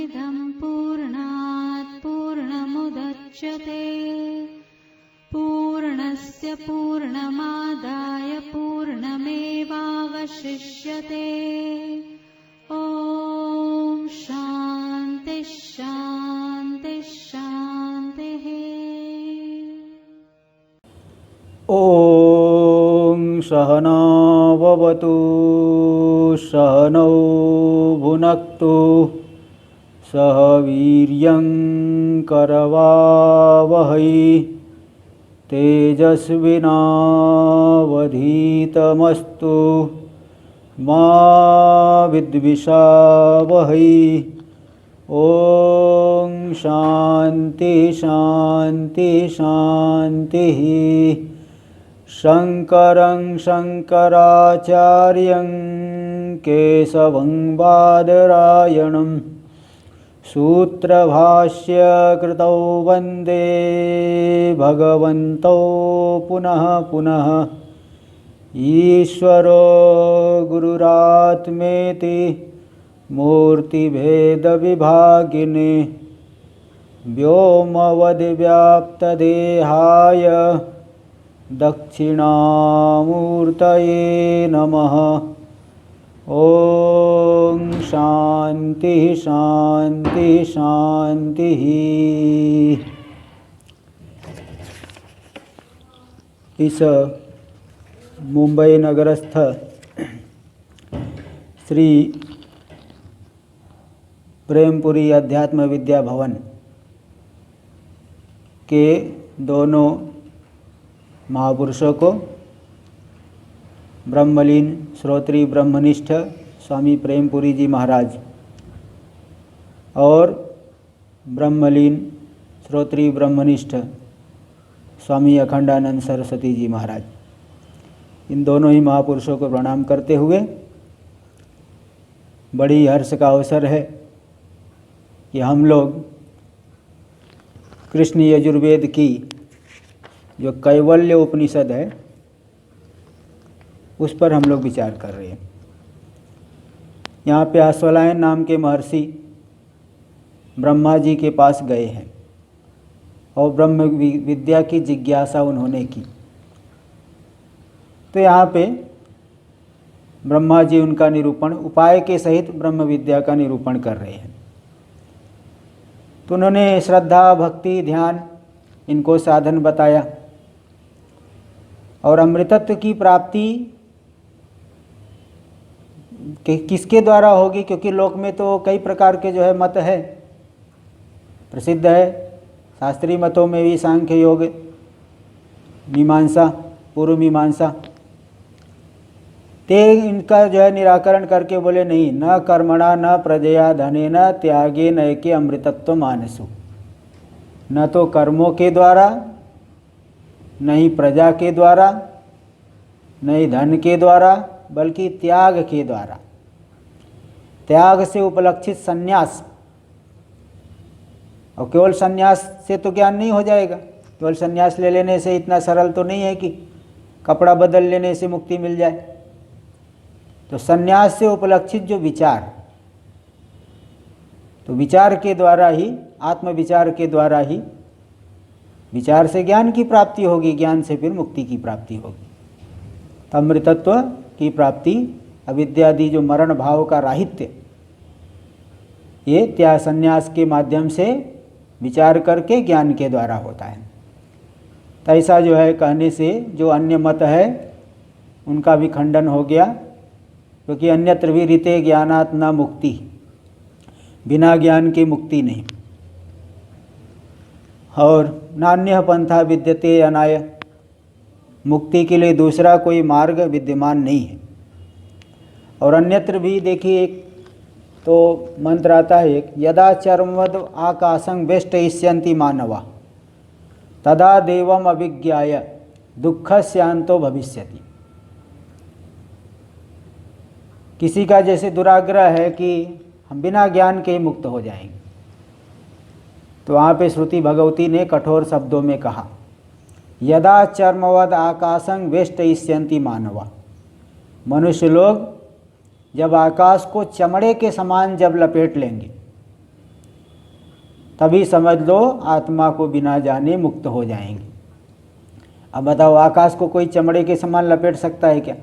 पूर्णमिदं पूर्णात् पूर्णमुदच्यते पूर्णस्य पूर्णमादाय पूर्णमेवावशिष्यते। ॐ शान्ति शान्ति शान्तिः। ॐ सहना भवतु सहनौ भुनक्तु सह वीर्यं करवावहै तेजस्विनावधीतमस्तु मा विद्विषावहै। ॐ शान्ति शान्ति शान्तिः। शङ्करं शङ्कराचार्यं केशवं बादरायणं सूत्रभाष्यकृतौ वन्दे भगवन्तौ पुनः पुनः। ईश्वरो गुरुरात्मेति मूर्तिभेदविभागिने व्योमवद्व्याप्तदेहाय दक्षिणामूर्तये नमः। ॐ शान्ति शान्ति शान्तिः। इस मुंबई नगरस्थ श्री प्रेमपुरी अध्यात्म विद्या भवन के दोनों महापुरुषों को ब्रह्मलीन श्रोत्री ब्रह्मनिष्ठ स्वामी प्रेमपुरी जी महाराज और ब्रह्मलीन श्रोत्री ब्रह्मनिष्ठ स्वामी अखंडानंद सरस्वती जी महाराज, इन दोनों ही महापुरुषों को प्रणाम करते हुए बड़ी हर्ष का अवसर है कि हम लोग कृष्ण यजुर्वेद की जो कैवल्य उपनिषद है उस पर हम लोग विचार कर रहे हैं। यहाँ पे अश्वलायन नाम के महर्षि ब्रह्मा जी के पास गए हैं और ब्रह्म विद्या की जिज्ञासा उन्होंने की। तो यहाँ पे ब्रह्मा जी उनका निरूपण उपाय के सहित ब्रह्म विद्या का निरूपण कर रहे हैं। तो उन्होंने श्रद्धा भक्ति ध्यान इनको साधन बताया और अमृतत्व की प्राप्ति किसके द्वारा होगी, क्योंकि लोक में तो कई प्रकार के जो है मत है, प्रसिद्ध है शास्त्रीय मतों में भी सांख्य योग मीमांसा पूर्व मीमांसा। ते इनका जो है निराकरण करके बोले नहीं, न कर्मणा न प्रजया धने न त्यागे न के अमृतत्व मानसु। न तो कर्मों के द्वारा, न ही प्रजा के द्वारा, न ही धन के द्वारा, बल्कि त्याग के द्वारा, त्याग से उपलक्षित संन्यास। और केवल संन्यास से तो ज्ञान नहीं हो जाएगा, केवल संन्यास ले लेने से इतना सरल तो नहीं है कि कपड़ा बदल लेने से मुक्ति मिल जाए। तो संन्यास से उपलक्षित जो विचार, तो विचार के द्वारा ही, आत्मविचार के द्वारा ही, विचार से ज्ञान की प्राप्ति होगी, ज्ञान से फिर मुक्ति की प्राप्ति होगी। तो अमृतत्व की प्राप्ति, अविद्यादि जो मरण भाव का राहित्य, ये त्याग संन्यास के माध्यम से विचार करके ज्ञान के द्वारा होता है। तो ऐसा जो है कहने से जो अन्य मत है उनका भी खंडन हो गया, क्योंकि अन्यत्र विरिते ज्ञानात् न मुक्ति, बिना ज्ञान की मुक्ति नहीं। और नान्य पंथा विद्यते अनाय, मुक्ति के लिए दूसरा कोई मार्ग विद्यमान नहीं है। और अन्यत्र भी देखिए, एक तो मंत्र आता है एक, यदा चर्मवद आकाशं वेष्टयिष्यन्ति मानवा तदा देवम अभिज्ञाय दुःखस्यान्तो भविष्यति। किसी का जैसे दुराग्रह है कि हम बिना ज्ञान के ही मुक्त हो जाएंगे, तो वहाँ पे श्रुति भगवती ने कठोर शब्दों में कहा, यदा चर्मवद आकाशं वेष्टयिष्यन्ति मानवा। मनुष्य लोग जब आकाश को चमड़े के समान जब लपेट लेंगे, तभी समझ लो आत्मा को बिना जाने मुक्त हो जाएंगे। अब बताओ, आकाश को कोई चमड़े के समान लपेट सकता है क्या?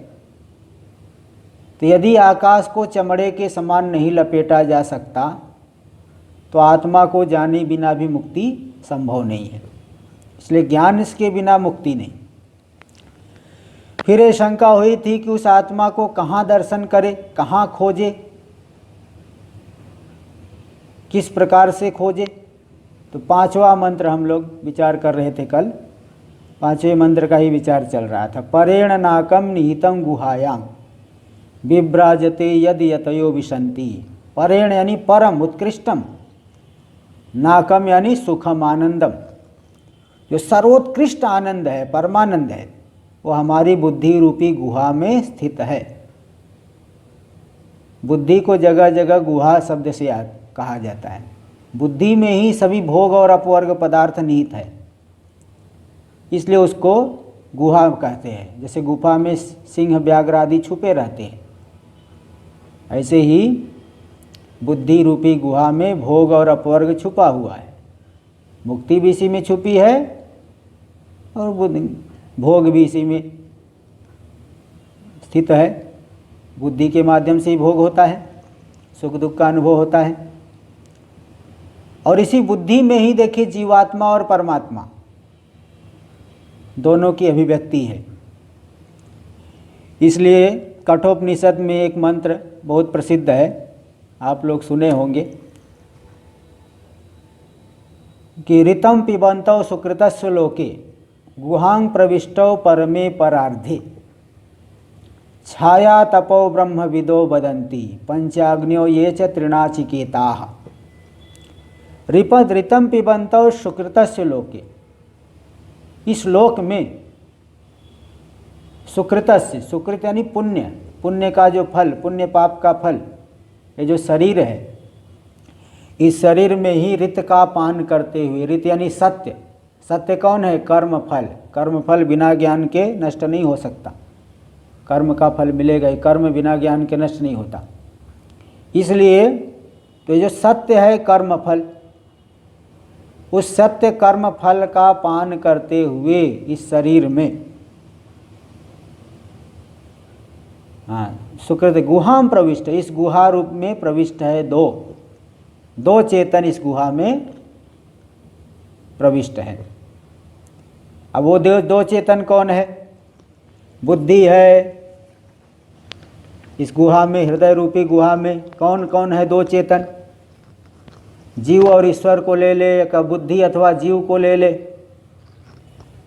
तो यदि आकाश को चमड़े के समान नहीं लपेटा जा सकता तो आत्मा को जाने बिना भी मुक्ति संभव नहीं है। इसलिए ज्ञान इसके बिना मुक्ति नहीं। फिर ये शंका हुई थी कि उस आत्मा को कहाँ दर्शन करे, कहाँ खोजे, किस प्रकार से खोजे। तो 5वां मंत्र हम लोग विचार कर रहे थे कल। 5वें मंत्र का ही विचार चल रहा था। परेण नाकम निहितम गुहायाम विभ्राजते यद यतयो विशंति। परेण यानी परम, उत्कृष्टम। नाकम यानी सुखम, आनंदम। जो सर्वोत्कृष्ट आनंद है, परमानंद है, वो हमारी बुद्धि रूपी गुहा में स्थित है। बुद्धि को जगह जगह गुहा शब्द से कहा जाता है। बुद्धि में ही सभी भोग और अपवर्ग पदार्थ निहित है, इसलिए उसको गुहा कहते हैं। जैसे गुफा में सिंह व्याघ्र आदि छुपे रहते हैं, ऐसे ही बुद्धि रूपी गुहा में भोग और अपवर्ग छुपा हुआ है। मुक्ति भी इसी में छुपी है और भोग भी इसी में स्थित है। बुद्धि के माध्यम से ही भोग होता है, सुख दुख का अनुभव होता है। और इसी बुद्धि में ही देखिए जीवात्मा और परमात्मा दोनों की अभिव्यक्ति है। इसलिए कठोपनिषद में एक मंत्र बहुत प्रसिद्ध है, आप लोग सुने होंगे कि ऋतम पिबंतौ सुकृतस्य लोके गुहां प्रविष्टौ परमे परार्धे छाया तपो ब्रह्मविदो वदन्ति पंचाग्न्यो ये च तृणाचिकेताः। ऋतम पिबंतौ सुकृतस्य लोके, इस लोक में सुकृतस्य, सुकृत यानी पुण्य, पुण्य का जो फल, पुण्य पाप का फल, ये जो शरीर है, इस शरीर में ही ऋत का पान करते हुए, ऋत यानी सत्य, सत्य कौन है? कर्म फल। कर्म फल बिना ज्ञान के नष्ट नहीं हो सकता, कर्म का फल मिलेगा ही, कर्म बिना ज्ञान के नष्ट नहीं होता। इसलिए तो जो सत्य है कर्म फल, उस सत्य कर्म फल का पान करते हुए इस शरीर में, हाँ, सुकृत गुहां प्रविष्ट, इस गुहा रूप में प्रविष्ट है दो चेतन इस गुहा में प्रविष्ट है। अब वो दो चेतन कौन है? बुद्धि है इस गुहा में, हृदय रूपी गुहा में कौन कौन है? दो चेतन, जीव और ईश्वर को ले ले, या बुद्धि अथवा जीव को ले ले।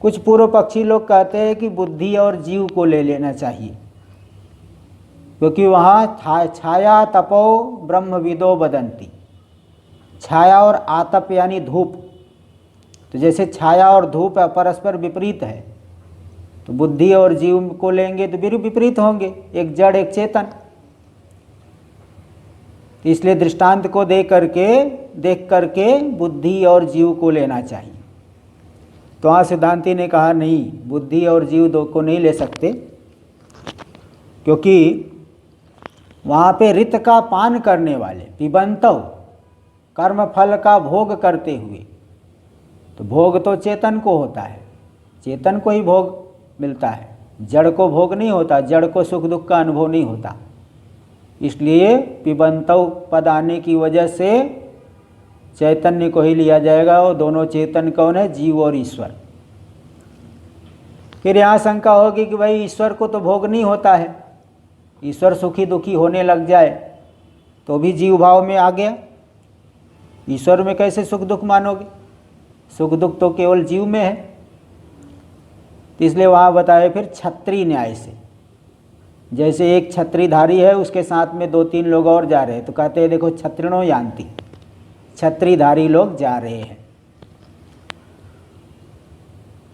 कुछ पूर्व पक्षी लोग कहते हैं कि बुद्धि और जीव को ले लेना चाहिए, क्योंकि वहाँ छाया तपो ब्रह्मविदो वदन्ति। छाया और आतप यानी धूप, तो जैसे छाया और धूप परस्पर विपरीत है, तो बुद्धि और जीव को लेंगे तो भी विपरीत होंगे, एक जड़ एक चेतन। इसलिए दृष्टांत को देख करके बुद्धि और जीव को लेना चाहिए। तो वहाँ सिद्धांति ने कहा नहीं, बुद्धि और जीव दो को नहीं ले सकते, क्योंकि वहाँ पे ऋत का पान करने वाले, पिबंतव, कर्म फल का भोग करते हुए, तो भोग तो चेतन को होता है, चेतन को ही भोग मिलता है, जड़ को भोग नहीं होता, जड़ को सुख दुख का अनुभव नहीं होता। इसलिए पिबंतव पद आने की वजह से चैतन्य को ही लिया जाएगा। और दोनों चेतन कौन है? जीव और ईश्वर। फिर यहाँ शंका होगी कि भाई ईश्वर को तो भोग नहीं होता है, ईश्वर सुखी दुखी होने लग जाए तो भी जीव भाव में आ गया, ईश्वर में कैसे सुख दुख मानोगे? सुख दुख तो केवल जीव में है। तो इसलिए वहाँ बताए फिर छत्री न्याय से, जैसे एक छत्रीधारी है, उसके साथ में 2-3 लोग और जा रहे हैं, तो कहते हैं देखो छत्रिणो यान्ति, छत्रीधारी लोग जा रहे हैं।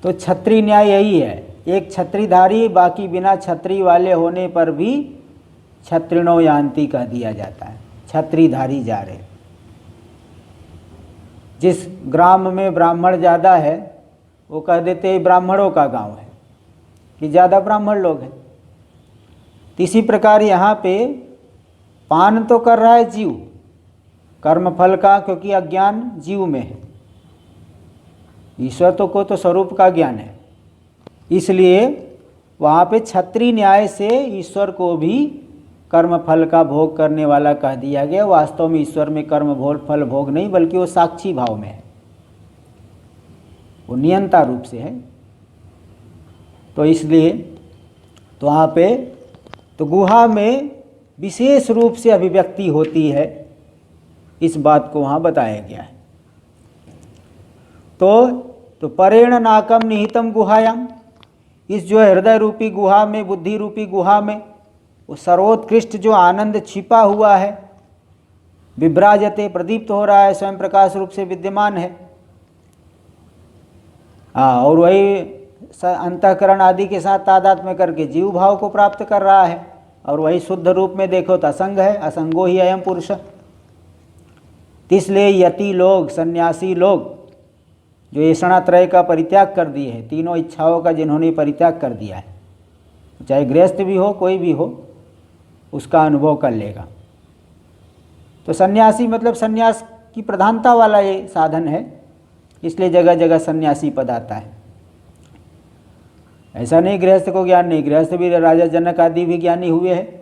तो छत्री न्याय यही है, एक छत्रीधारी, बाकी बिना छत्री वाले होने पर भी छत्रिणो यान्ति कह दिया जाता है, छत्रीधारी जा रहे। जिस ग्राम में ब्राह्मण ज़्यादा है वो कह देते हैं ब्राह्मणों का गांव है, कि ज़्यादा ब्राह्मण लोग हैं। तो इसी प्रकार यहाँ पे पान तो कर रहा है जीव, कर्मफल का, क्योंकि अज्ञान जीव में है, ईश्वर तो को तो स्वरूप का ज्ञान है, इसलिए वहाँ पे क्षत्रिय न्याय से ईश्वर को भी कर्मफल का भोग करने वाला कह दिया गया। वास्तव में ईश्वर में कर्म फल भोग नहीं, बल्कि वो साक्षी भाव में है, वो नियंता रूप से है। तो इसलिए तो वहाँ पे तो गुहा में विशेष रूप से अभिव्यक्ति होती है, इस बात को वहाँ बताया गया है। तो परेण नाकम निहितम गुहायाम, इस जो हृदय रूपी गुहा में, बुद्धि रूपी गुहा में, वो सर्वोत्कृष्ट जो आनंद छिपा हुआ है, विभ्राजते, प्रदीप्त हो रहा है, स्वयं प्रकाश रूप से विद्यमान है। और वही अंतःकरण आदि के साथ तादात्म्य करके जीव भाव को प्राप्त कर रहा है, और वही शुद्ध रूप में देखो तो असंग है, असंगो ही अयम पुरुष। इसलिए यति लोग, सन्यासी लोग जो ऐषणात्रय का परित्याग कर दिए हैं, तीनों इच्छाओं का जिन्होंने परित्याग कर दिया है, चाहे गृहस्थ भी हो, कोई भी हो, उसका अनुभव कर लेगा। तो सन्यासी मतलब सन्यास की प्रधानता वाला ये साधन है, इसलिए जगह जगह सन्यासी पद आता है। ऐसा नहीं गृहस्थ को ज्ञान नहीं, गृहस्थ भी राजा जनक आदि भी ज्ञानी हुए हैं।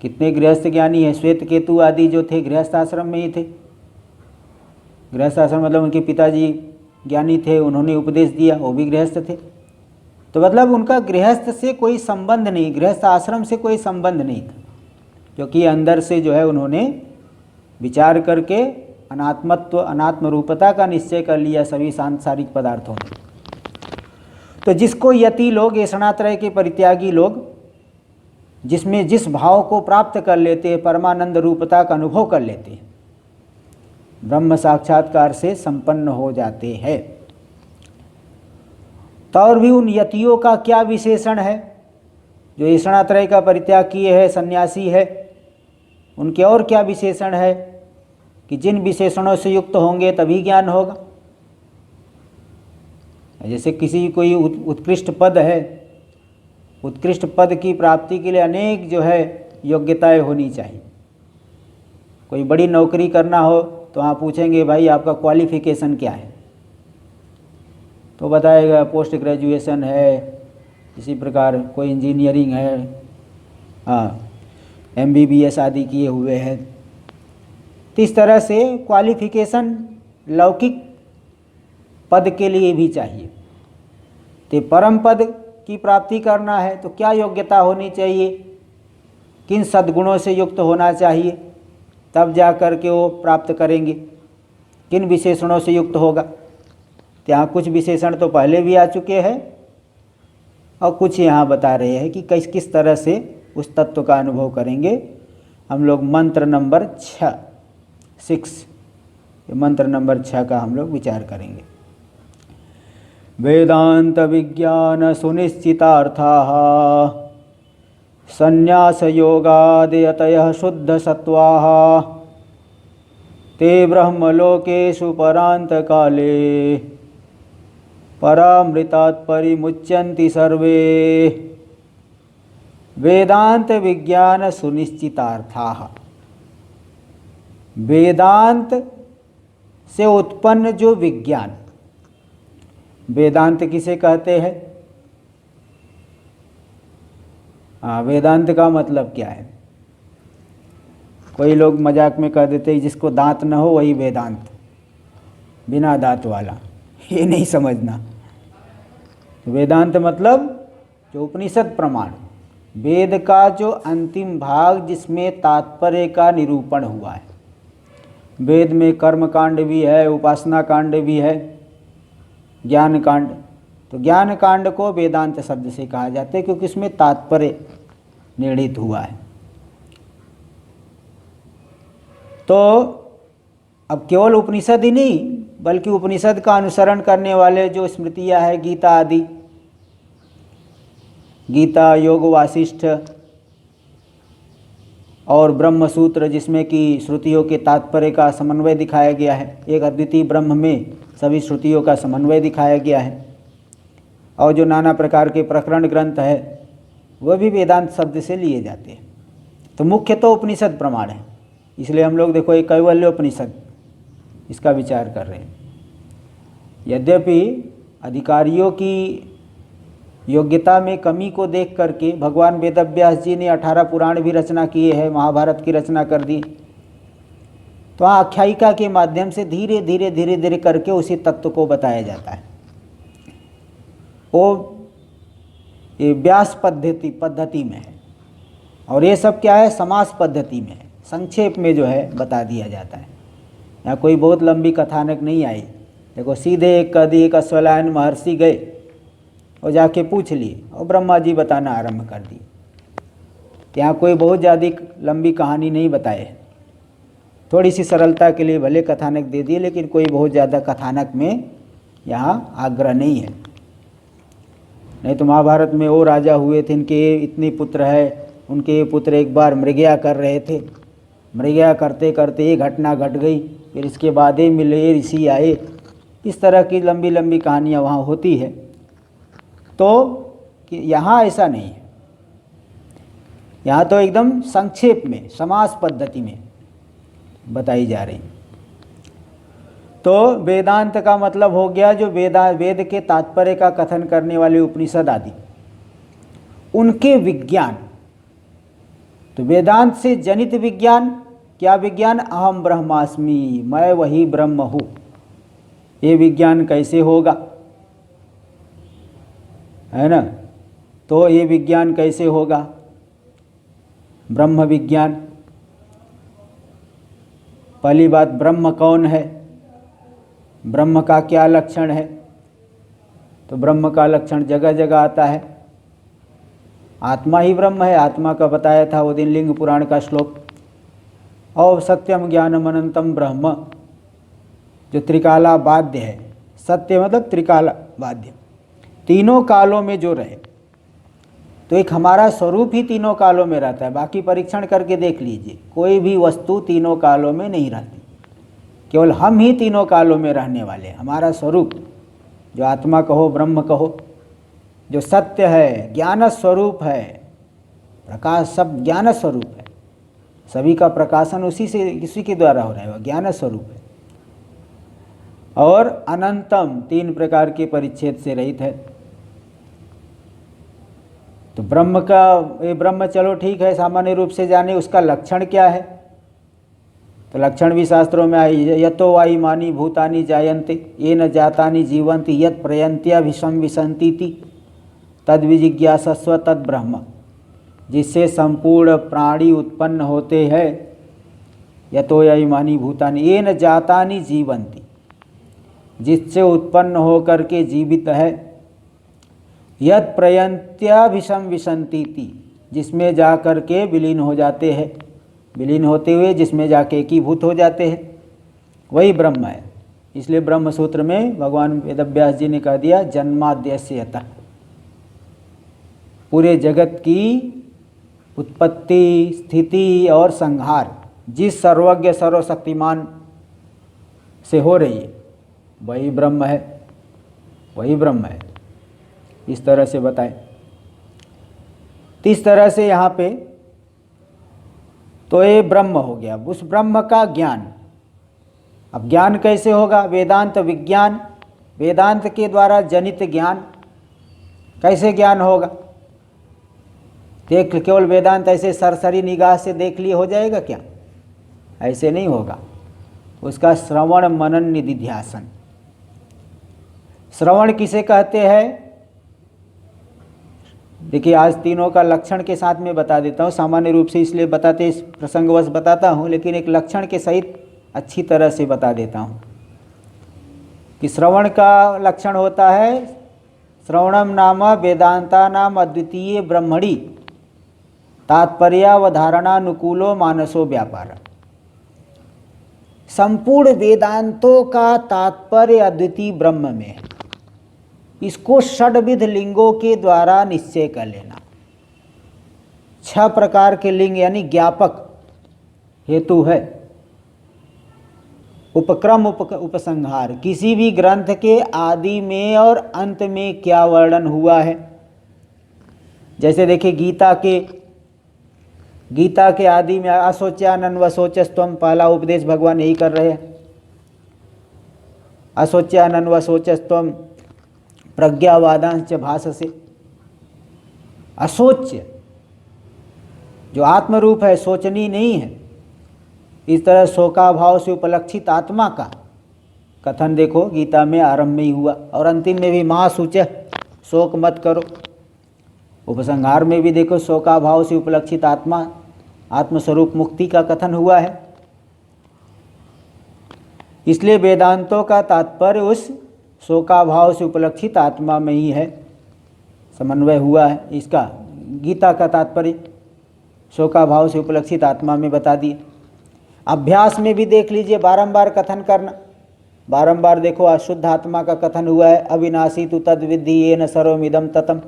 कितने गृहस्थ ज्ञानी हैं, श्वेत केतु आदि जो थे गृहस्थ आश्रम में ही थे। गृहस्थ आश्रम मतलब उनके पिताजी ज्ञानी थे, उन्होंने उपदेश दिया, वो भी गृहस्थ थे। तो मतलब उनका गृहस्थ से कोई संबंध नहीं, गृहस्थ आश्रम से कोई संबंध नहीं था, क्योंकि अंदर से जो है उन्होंने विचार करके अनात्मत्व, अनात्म रूपता का निश्चय कर लिया सभी सांसारिक पदार्थों में। तो जिसको यति लोग, ऐषणात्रय के परित्यागी लोग, जिसमें जिस भाव को प्राप्त कर लेते हैं, परमानंद रूपता का अनुभव कर लेते हैं, ब्रह्म साक्षात्कार से संपन्न हो जाते हैं। तो और भी उन यतियों का क्या विशेषण है जो ऐषणात्रय का परित्याग किए हैं, सन्यासी है, उनके और क्या विशेषण है कि जिन विशेषणों से युक्त होंगे तभी ज्ञान होगा। जैसे किसी कोई उत्कृष्ट पद है, उत्कृष्ट पद की प्राप्ति के लिए अनेक जो है योग्यताएं होनी चाहिए। कोई बड़ी नौकरी करना हो तो वहाँ पूछेंगे भाई आपका क्वालिफिकेशन क्या है, तो बताएगा पोस्ट ग्रेजुएशन है, इसी प्रकार कोई इंजीनियरिंग है, हाँ MBBS आदि किए हुए हैं। तो इस तरह से क्वालिफिकेशन लौकिक पद के लिए भी चाहिए। तो परम पद की प्राप्ति करना है तो क्या योग्यता होनी चाहिए, किन सद्गुणों से युक्त होना चाहिए, तब जा कर के वो प्राप्त करेंगे। किन विशेषणों से युक्त होगा, यहाँ कुछ विशेषण तो पहले भी आ चुके हैं और कुछ यहाँ बता रहे हैं कि किस तरह से उस तत्व का अनुभव करेंगे। हम लोग मंत्र नंबर 6 मंत्र नंबर 6 का हम लोग विचार करेंगे। वेदांत विज्ञान सुनिश्चितार्थाः संन्यास योगादयतयः शुद्ध सत्वाः ते ब्रह्मलोकेषु परांत काले परामृतात् परिमुच्यन्ति सर्वे। वेदांत विज्ञान सुनिश्चितार्थाः, वेदांत से उत्पन्न जो विज्ञान, वेदांत किसे कहते हैं? वेदांत का मतलब क्या है? कोई लोग मजाक में कह देते हैं जिसको दांत न हो वही वेदांत, बिना दांत वाला, ये नहीं समझना। वेदांत मतलब जो उपनिषद प्रमाण, वेद का जो अंतिम भाग जिसमें तात्पर्य का निरूपण हुआ है। वेद में कर्म कांड भी है, उपासना कांड भी है, ज्ञान कांड। तो ज्ञान कांड को वेदांत शब्द से कहा जाता है क्योंकि इसमें तात्पर्य निर्णित हुआ है। तो अब केवल उपनिषद ही नहीं बल्कि उपनिषद का अनुसरण करने वाले जो स्मृतियाँ हैं, गीता आदि, गीता, योग वासिष्ठ और ब्रह्म सूत्र जिसमें कि श्रुतियों के तात्पर्य का समन्वय दिखाया गया है। एक अद्वितीय ब्रह्म में सभी श्रुतियों का समन्वय दिखाया गया है। और जो नाना प्रकार के प्रकरण ग्रंथ है वह भी वेदांत शब्द से लिए जाते हैं। तो मुख्य तो उपनिषद प्रमाण है, इसलिए हम लोग देखो एक कैवल्योपनिषद इसका विचार कर रहे हैं। यद्यपि अधिकारियों की योग्यता में कमी को देख करके भगवान वेदव्यास जी ने 18 पुराण भी रचना किए हैं, महाभारत की रचना कर दी, तो आख्यायिका के माध्यम से धीरे धीरे धीरे धीरे करके उसी तत्व को बताया जाता है। वो ये व्यास पद्धति में है, और ये सब क्या है, समास पद्धति में है, संक्षेप में जो है बता दिया जाता है। यहाँ कोई बहुत लंबी कथानक नहीं आई। देखो सीधे एक कदी एक अश्वलायन महर्षि गए और जाके पूछ लिए और ब्रह्मा जी बताना आरंभ कर दिए। यहाँ कोई बहुत ज़्यादा लंबी कहानी नहीं बताए, थोड़ी सी सरलता के लिए भले कथानक दे दिए, लेकिन कोई बहुत ज़्यादा कथानक में यहाँ आग्रह नहीं है। नहीं तो महाभारत में वो राजा हुए थे, इनके इतने पुत्र है, उनके पुत्र एक बार मृगया कर रहे थे, मृगया करते करते ये घटना घट गई, फिर इसके बाद ही मिले ऋषि आए, इस तरह की लंबी लंबी कहानियाँ वहाँ होती है। तो कि यहाँ ऐसा नहीं है, यहाँ तो एकदम संक्षेप में समास पद्धति में बताई जा रही। तो वेदांत का मतलब हो गया जो वेद के तात्पर्य का कथन करने वाले उपनिषद आदि, उनके विज्ञान। तो वेदांत से जनित विज्ञान, क्या विज्ञान, अहम ब्रह्मास्मि, मैं वही ब्रह्म हूँ, ये विज्ञान कैसे होगा, है ना। तो ये विज्ञान कैसे होगा, ब्रह्म विज्ञान। पहली बात, ब्रह्म कौन है, ब्रह्म का क्या लक्षण है। तो ब्रह्म का लक्षण जगह जगह आता है। आत्मा ही ब्रह्म है, आत्मा का बताया था वो दिन लिंग पुराण का श्लोक, और सत्यम ज्ञानम अनंतम ब्रह्म, जो त्रिकाला बाध्य है। सत्य मतलब त्रिकाला बाध्य, तीनों कालों में जो रहे। तो एक हमारा स्वरूप ही तीनों कालों में रहता है। बाकी परीक्षण करके देख लीजिए, कोई भी वस्तु तीनों कालों में नहीं रहती, केवल हम ही तीनों कालों में रहने वाले। हमारा स्वरूप जो आत्मा कहो, ब्रह्म कहो, जो सत्य है, ज्ञान स्वरूप है, प्रकाश सब ज्ञान स्वरूप है, सभी का प्रकाशन उसी के द्वारा हो रहा है, वह ज्ञान स्वरूप है। और अनंतम, 3 प्रकार के परिच्छेद से रहित है। तो ब्रह्म का, ये ब्रह्म चलो ठीक है, सामान्य रूप से जाने, उसका लक्षण क्या है। तो लक्षण भी शास्त्रों में आई, यतो वायुमानी भूतानि जायन्ते येन जातानि जीवन्ति यत् प्रयन्त्याभिषं विशन्तीति तद्विजिज्ञासस्व तद् ब्रह्म। जिससे संपूर्ण प्राणी उत्पन्न होते हैं, यतो वायुमानी भूतानि येन जातानि जीवन्ति, जिससे उत्पन्न होकर के जीवित है, यत् प्रयन्त्याभिषं विशन्तीति, जिसमें जाकर के विलीन हो जाते हैं, विलीन होते हुए जिसमें जाके एकीभूत हो जाते हैं, वही ब्रह्म है। इसलिए ब्रह्म सूत्र में भगवान वेदव्यास जी ने कह दिया, जन्माद्यस्य यतः, पूरे जगत की उत्पत्ति, स्थिति और संहार जिस सर्वज्ञ सर्वशक्तिमान से हो रही है, वही ब्रह्म है, वही ब्रह्म है। इस तरह से बताए। तो इस तरह से यहाँ पे तो ये ब्रह्म हो गया, उस ब्रह्म का ज्ञान। अब ज्ञान कैसे होगा, वेदांत विज्ञान, वेदांत के द्वारा जनित ज्ञान। कैसे ज्ञान होगा, देख केवल वेदांत ऐसे सरसरी निगाह से देख लिए हो जाएगा क्या, ऐसे नहीं होगा। उसका श्रवण मनन निधिध्यासन। श्रवण किसे कहते हैं, देखिए आज तीनों का लक्षण के साथ में बता देता हूँ, सामान्य रूप से इसलिए बताते इस प्रसंगवश बताता हूँ, लेकिन एक लक्षण के सहित अच्छी तरह से बता देता हूँ कि श्रवण का लक्षण होता है, श्रवणम नाम वेदांता नाम अद्वितीय ब्रह्मणि तात्पर्यावधारणानुकूलो मानसो व्यापार। संपूर्ण वेदांतों का तात्पर्य अद्वितीय ब्रह्म में है। इसको षड्विध लिंगों के द्वारा निश्चय कर लेना। 6 प्रकार के लिंग यानी ज्ञापक हेतु है। उपक्रम उपसंहार, किसी भी ग्रंथ के आदि में और अंत में क्या वर्णन हुआ है। जैसे देखिए गीता के गीता के आदि में अशोच्यानन व शोचस्तम, पहला उपदेश भगवान यही कर रहे हैं। अशोच्यानन व शोचस्तम प्रज्ञावादांच भाषसे। अशोच्य जो आत्मरूप है, सोचनी नहीं है। इस तरह शोकाभाव से उपलक्षित आत्मा का कथन देखो गीता में आरंभ में ही हुआ, और अंतिम में भी महाशुच, शोक मत करो। उपसंहार में भी देखो शोकाभाव से उपलक्षित आत्मा, आत्मस्वरूप मुक्ति का कथन हुआ है। इसलिए वेदांतों का तात्पर्य उस शोकाभाव से उपलक्षित आत्मा में ही है, समन्वय हुआ है इसका। गीता का तात्पर्य शोकाभाव से उपलक्षित आत्मा में बता दिए। अभ्यास में भी देख लीजिए, बारंबार कथन करना, बारंबार देखो अशुद्ध आत्मा का कथन हुआ है। अविनाशी तु तद विद्धि येन सर्वमिदं ततम्,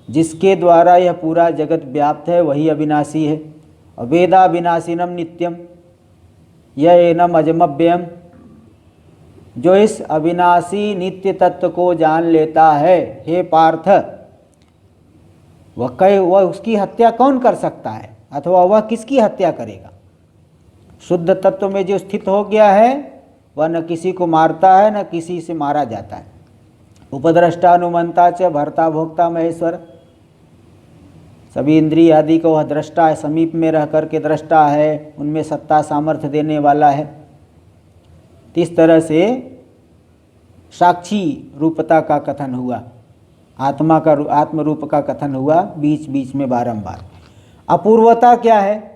जिसके द्वारा यह पूरा जगत व्याप्त है वही अविनाशी है। वेदा विनाशिनम नित्यम यह एनम अजमव्ययम, जो इस अविनाशी नित्य तत्व को जान लेता है, हे पार्थ, वह उसकी हत्या कौन कर सकता है, अथवा वह किसकी हत्या करेगा। शुद्ध तत्व में जो स्थित हो गया है वह न किसी को मारता है न किसी से मारा जाता है। उपद्रष्टा अनुमंता च भर्ता भोक्ता महेश्वर, सभी इंद्रिय आदि को वह दृष्टा है, समीप में रह करके दृष्टा है, उनमें सत्ता सामर्थ्य देने वाला है। इस तरह से साक्षी रूपता का कथन हुआ, आत्मा का आत्मरूप का कथन हुआ बीच बीच में बारंबार। अपूर्वता क्या है?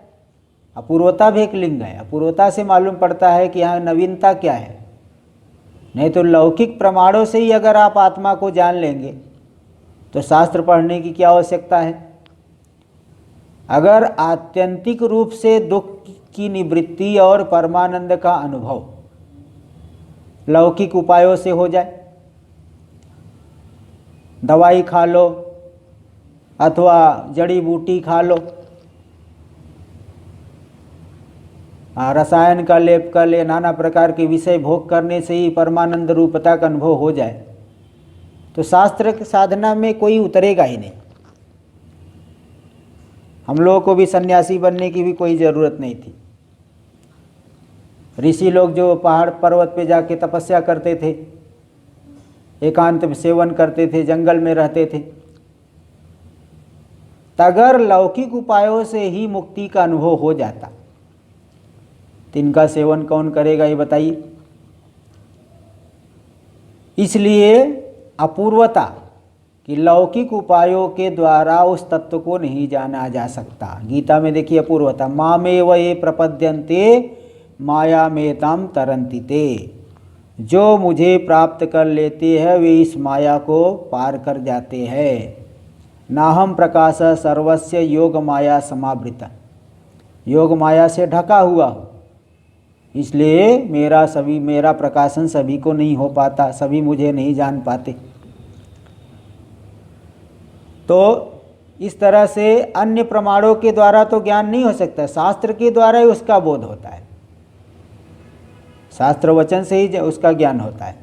अपूर्वता भी एक लिंग है। अपूर्वता से मालूम पड़ता है कि यहाँ नवीनता क्या है। नहीं तो लौकिक प्रमाणों से ही अगर आप आत्मा को जान लेंगे तो शास्त्र पढ़ने की क्या आवश्यकता है। अगर आत्यंतिक रूप से दुख की निवृत्ति और परमानंद का अनुभव लौकिक उपायों से हो जाए, दवाई खा लो अथवा जड़ी बूटी खा लो, रसायन का लेप कर ले, नाना प्रकार के विषय भोग करने से ही परमानंद रूपता का अनुभव हो जाए, तो शास्त्र की साधना में कोई उतरेगा ही नहीं। हम लोगों को भी सन्यासी बनने की भी कोई ज़रूरत नहीं थी। ऋषि लोग जो पहाड़ पर्वत पे जाके तपस्या करते थे, एकांत में सेवन करते थे, जंगल में रहते थे, अगर लौकिक उपायों से ही मुक्ति का अनुभव हो जाता तो इनका सेवन कौन करेगा ये बताइए। इसलिए अपूर्वता कि लौकिक उपायों के द्वारा उस तत्व को नहीं जाना जा सकता। गीता में देखिए अपूर्वता, मामेव ये प्रपद्यन्ते मायामेतां तरन्ति ते, जो मुझे प्राप्त कर लेते हैं वे इस माया को पार कर जाते हैं। नाहम प्रकाश सर्वस्य योग माया समावृता, योग माया से ढका हुआ हो, इसलिए मेरा प्रकाशन सभी को नहीं हो पाता, सभी मुझे नहीं जान पाते। तो इस तरह से अन्य प्रमाणों के द्वारा तो ज्ञान नहीं हो सकता, शास्त्र के द्वारा ही उसका बोध होता है, शास्त्र वचन से ही उसका ज्ञान होता है।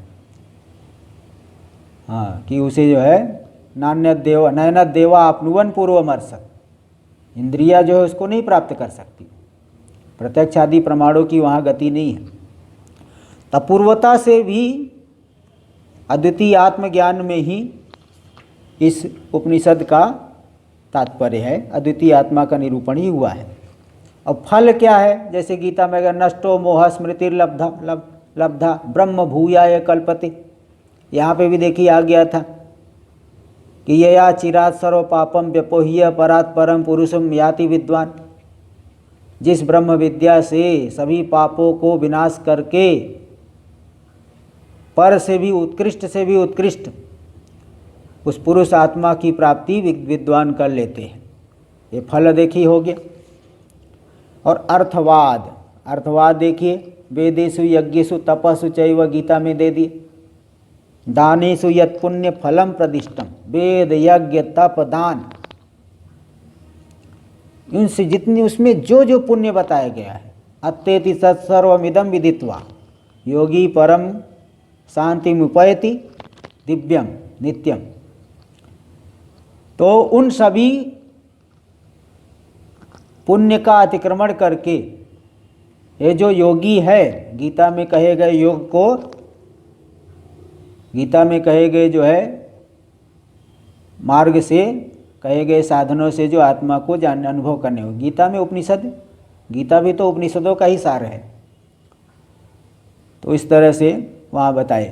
हाँ, कि उसे जो है नान्य देव नयन देवा आपनुवन पूर्वमर्शक, इंद्रिया जो है उसको नहीं प्राप्त कर सकती, प्रत्यक्ष आदि प्रमाणों की वहाँ गति नहीं है। तपूर्वता से भी अद्वितीय आत्मज्ञान में ही इस उपनिषद का तात्पर्य है, अद्वितीय आत्मा का निरूपण ही हुआ है। अब फल क्या है? जैसे गीता में अगर नष्टो मोह स्मृतिर्लब्धा ब्रह्म भूयाय कल्पते, यहाँ पे भी देखिए आ गया था कि यया चिरात् सर्व पापम व्यपोह्य परात् परम पुरुषम याति विद्वान, जिस ब्रह्म विद्या से सभी पापों को विनाश करके पर से भी उत्कृष्ट उस पुरुष आत्मा की प्राप्ति विद्वान कर लेते हैं। ये फल देखिए हो गया। और अर्थवाद देखिए, वेदेषु यज्ञेषु तपस्सु चैव, गीता में दे दिए, दानेषु यत् पुण्य फलम प्रदिष्टम, वेद यज्ञ तप दान, इनसे जितनी उसमें जो जो पुण्य बताया गया है, अत्येति तत्सर्वमिदं विदित्वा योगी परम शांतिमुपैति दिव्यम नित्यम। तो उन सभी पुण्य का अतिक्रमण करके, ये जो योगी है, गीता में कहे गए योग को, गीता में कहे गए जो है मार्ग से, कहे गए साधनों से जो आत्मा को जान अनुभव करने हो, गीता में उपनिषद, गीता भी तो उपनिषदों का ही सार है। तो इस तरह से वहाँ बताए।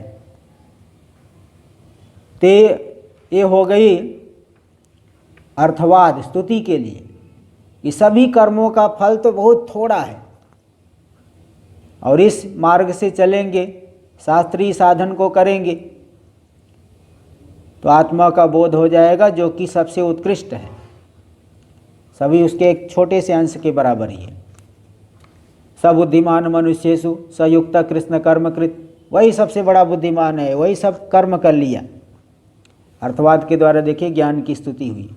ते ये हो गई अर्थवाद स्तुति के लिए कि सभी कर्मों का फल तो बहुत थोड़ा है, और इस मार्ग से चलेंगे, शास्त्रीय साधन को करेंगे तो आत्मा का बोध हो जाएगा, जो कि सबसे उत्कृष्ट है, सभी उसके एक छोटे से अंश के बराबर ही है। सब बुद्धिमान मनुष्येषु सयुक्त कृष्ण कर्मकृत, वही सबसे बड़ा बुद्धिमान है, वही सब कर्म कर लिया। अर्थवाद के द्वारा देखिए ज्ञान की स्तुति हुई।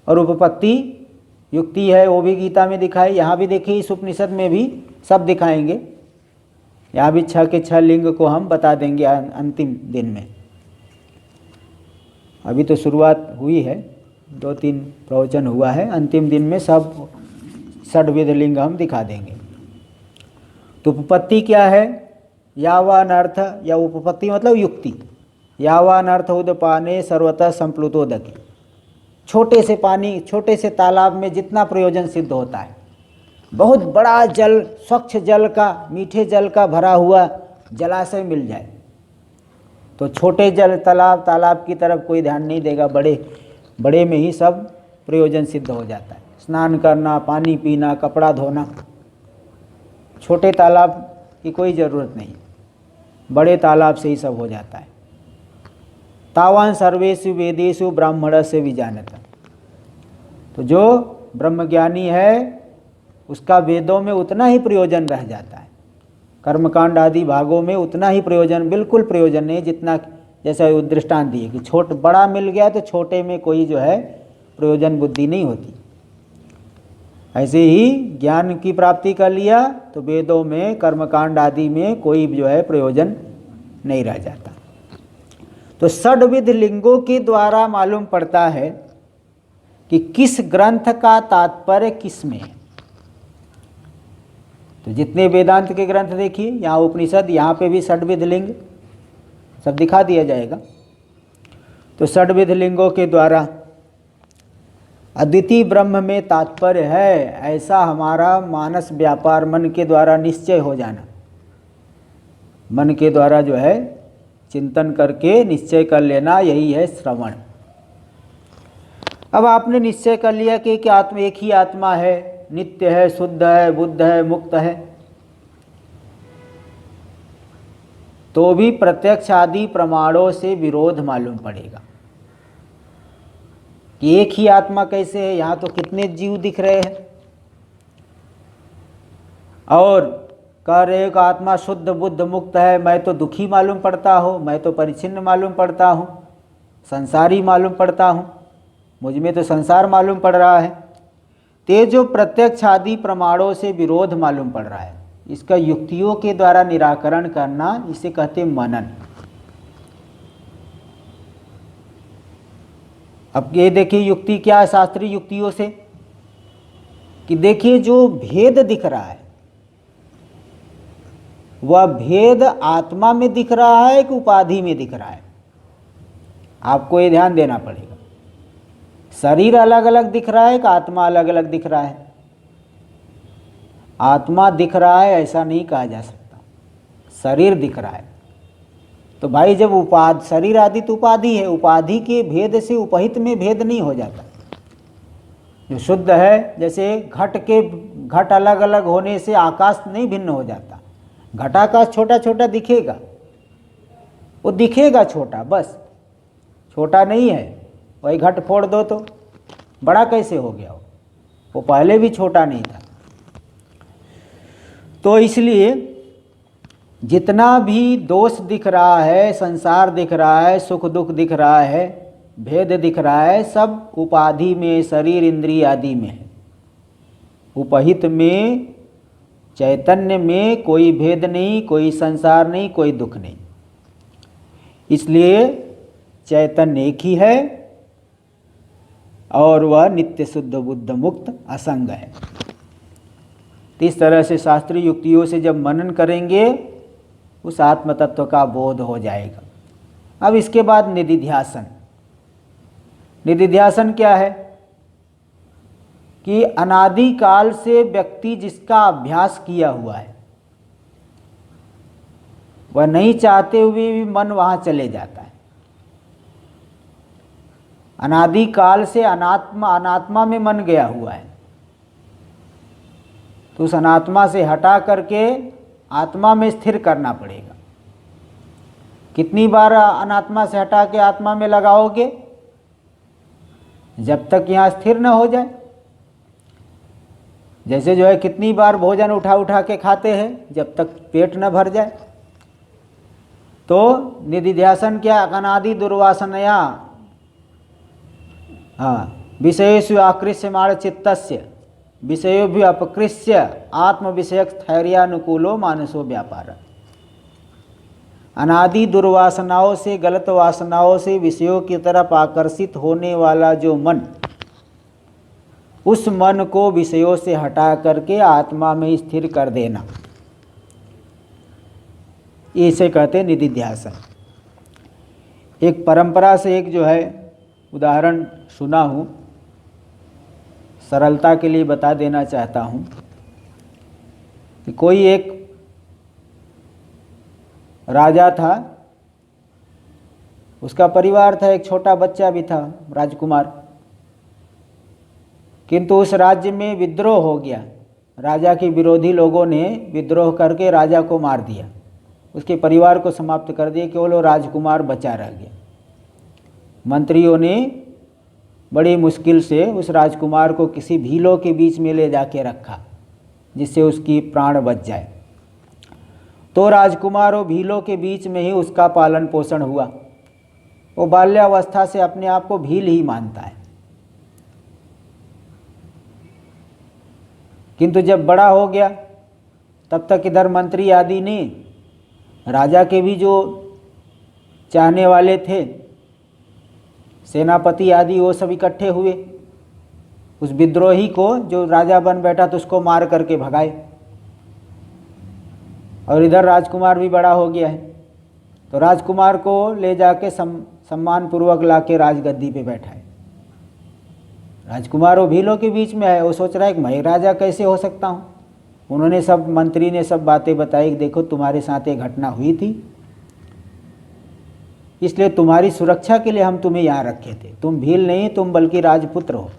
और उपपत्ति युक्ति है, वो भी गीता में दिखाई, यहाँ भी देखिए इस उपनिषद में भी सब दिखाएंगे। यहाँ भी 6 के 6 लिंग को हम बता देंगे अंतिम दिन में। अभी तो शुरुआत हुई है, 2-3 प्रवचन हुआ है, अंतिम दिन में सब 6 लिंग हम दिखा देंगे। तो उपपत्ति क्या है? यावान अर्थ, या उपपत्ति मतलब युक्ति, यावान अर्थ उदपाने सर्वतः संप्लुतोदकी, छोटे से पानी, छोटे से तालाब में जितना प्रयोजन सिद्ध होता है, बहुत बड़ा जल, स्वच्छ जल का, मीठे जल का भरा हुआ जलाशय मिल जाए तो छोटे जल तालाब की तरफ कोई ध्यान नहीं देगा, बड़े में ही सब प्रयोजन सिद्ध हो जाता है। स्नान करना, पानी पीना, कपड़ा धोना, छोटे तालाब की कोई ज़रूरत नहीं, बड़े तालाब से ही सब हो जाता है। तावान सर्वेषु वेदेषु ब्राह्मणस्य विजानता, तो जो ब्रह्मज्ञानी है उसका वेदों में उतना ही प्रयोजन रह जाता है, कर्मकांड आदि भागों में उतना ही प्रयोजन, बिल्कुल प्रयोजन नहीं जितना, जैसा दृष्टांत दिए कि बड़ा मिल गया तो छोटे में कोई जो है प्रयोजन बुद्धि नहीं होती। ऐसे ही ज्ञान की प्राप्ति कर लिया तो वेदों में, कर्मकांड आदि में कोई जो है प्रयोजन नहीं रह जाता। तो 6 लिंगों के द्वारा मालूम पड़ता है कि किस ग्रंथ का तात्पर्य किस में है। तो जितने वेदांत के ग्रंथ देखिए, यहाँ उपनिषद, यहाँ पे भी 6 लिंग सब दिखा दिया जाएगा। तो 6 लिंगों के द्वारा अद्वितीय ब्रह्म में तात्पर्य है, ऐसा हमारा मानस व्यापार मन के द्वारा निश्चय हो जाना, मन के द्वारा जो है चिंतन करके निश्चय कर लेना, यही है श्रवण। अब आपने निश्चय कर लिया कि आत्मा एक ही आत्मा है, नित्य है, शुद्ध है, बुद्ध है, मुक्त है, तो भी प्रत्यक्ष आदि प्रमाणों से विरोध मालूम पड़ेगा कि एक ही आत्मा कैसे है, यहाँ तो कितने जीव दिख रहे हैं, और कह रहे हो कि आत्मा शुद्ध बुद्ध मुक्त है, मैं तो दुखी मालूम पड़ता हूँ, मैं तो परिच्छिन्न मालूम पड़ता हूँ, संसारी मालूम पड़ता हूँ, मुझ में तो संसार मालूम पड़ रहा है। ते जो प्रत्यक्ष आदि प्रमाणों से विरोध मालूम पड़ रहा है, इसका युक्तियों के द्वारा निराकरण करना, इसे कहते मनन। अब ये देखिए युक्ति क्या है शास्त्रीय युक्तियों से, कि देखिए जो भेद दिख रहा है वह भेद आत्मा में दिख रहा है कि उपाधि में दिख रहा है, आपको ये ध्यान देना पड़ेगा। शरीर अलग अलग दिख रहा है कि आत्मा अलग अलग दिख रहा है? आत्मा दिख रहा है ऐसा नहीं कहा जा सकता, शरीर दिख रहा है। तो भाई जब शरीर आदि तो उपाधि है, उपाधि के भेद से उपहित में भेद नहीं हो जाता। जो शुद्ध है, जैसे घट अलग अलग होने से आकाश नहीं भिन्न हो जाता, घटाकाश छोटा छोटा दिखेगा, वो दिखेगा छोटा, बस छोटा नहीं है। वही घट फोड़ दो तो बड़ा कैसे हो गया वो पहले भी छोटा नहीं था। तो इसलिए जितना भी दोष दिख रहा है, संसार दिख रहा है, सुख दुख दिख रहा है, भेद दिख रहा है, सब उपाधि में, शरीर इंद्रिय आदि में है। उपहित में, चैतन्य में कोई भेद नहीं, कोई संसार नहीं, कोई दुख नहीं। इसलिए चैतन्य एक ही है और वह नित्य शुद्ध बुद्ध मुक्त असंग है। तो इस तरह से शास्त्रीय युक्तियों से जब मनन करेंगे उस आत्म तत्व का बोध हो जाएगा। अब इसके बाद निधिध्यासन। निधिध्यासन क्या है कि अनादि काल से व्यक्ति जिसका अभ्यास किया हुआ है, वह नहीं चाहते हुए भी मन वहां चले जाता है। अनादि काल से अनात्मा में मन गया हुआ है, तो उस अनात्मा से हटा करके आत्मा में स्थिर करना पड़ेगा। कितनी बार अनात्मा से हटा के आत्मा में लगाओगे? जब तक यहाँ स्थिर न हो जाए। जैसे जो है कितनी बार भोजन उठा उठा के खाते हैं, जब तक पेट न भर जाए। तो निधिध्यासन क्या? अनादि दुर्वासनया विषयेषु आकृष्यमाण चित्तस्य विषयोभि अपकृष्य आत्म विषयक स्थैर्यानुकूलो मानसो व्यापार। अनादि दुर्वासनाओं से, गलत वासनाओं से विषयों की तरफ आकर्षित होने वाला जो मन, उस मन को विषयों से हटा करके आत्मा में स्थिर कर देना, इसे कहते हैं निधिध्यासन। एक परंपरा से एक जो है उदाहरण सुना हूँ, सरलता के लिए बता देना चाहता हूँ कि कोई एक राजा था, उसका परिवार था, एक छोटा बच्चा भी था, राजकुमार। किंतु उस राज्य में विद्रोह हो गया। राजा के विरोधी लोगों ने विद्रोह करके राजा को मार दिया, उसके परिवार को समाप्त कर दिया, केवल वो राजकुमार बचा रह गया। मंत्रियों ने बड़ी मुश्किल से उस राजकुमार को किसी भीलों के बीच में ले जाके रखा, जिससे उसकी प्राण बच जाए। तो राजकुमार वो भीलों के बीच में ही उसका पालन पोषण हुआ। वो बाल्यावस्था से अपने आप को भील ही मानता है। किंतु जब बड़ा हो गया, तब तक इधर मंत्री आदि ने, राजा के भी जो चाहने वाले थे, सेनापति आदि, वो सब इकट्ठे हुए। उस विद्रोही को जो राजा बन बैठा तो उसको मार करके भगाए। और इधर राजकुमार भी बड़ा हो गया है, तो राजकुमार को ले जाके सम्मान पूर्वक लाके राजगद्दी पे बैठाए। राजकुमार वो भीलों के बीच में है, वो सोच रहा है कि मैं राजा कैसे हो सकता हूँ। उन्होंने सब, मंत्री ने सब बातें बताई कि देखो तुम्हारे साथ एक घटना हुई थी, इसलिए तुम्हारी सुरक्षा के लिए हम तुम्हें यहाँ रखे थे। तुम भील नहीं, तुम बल्कि राजपुत्र हो।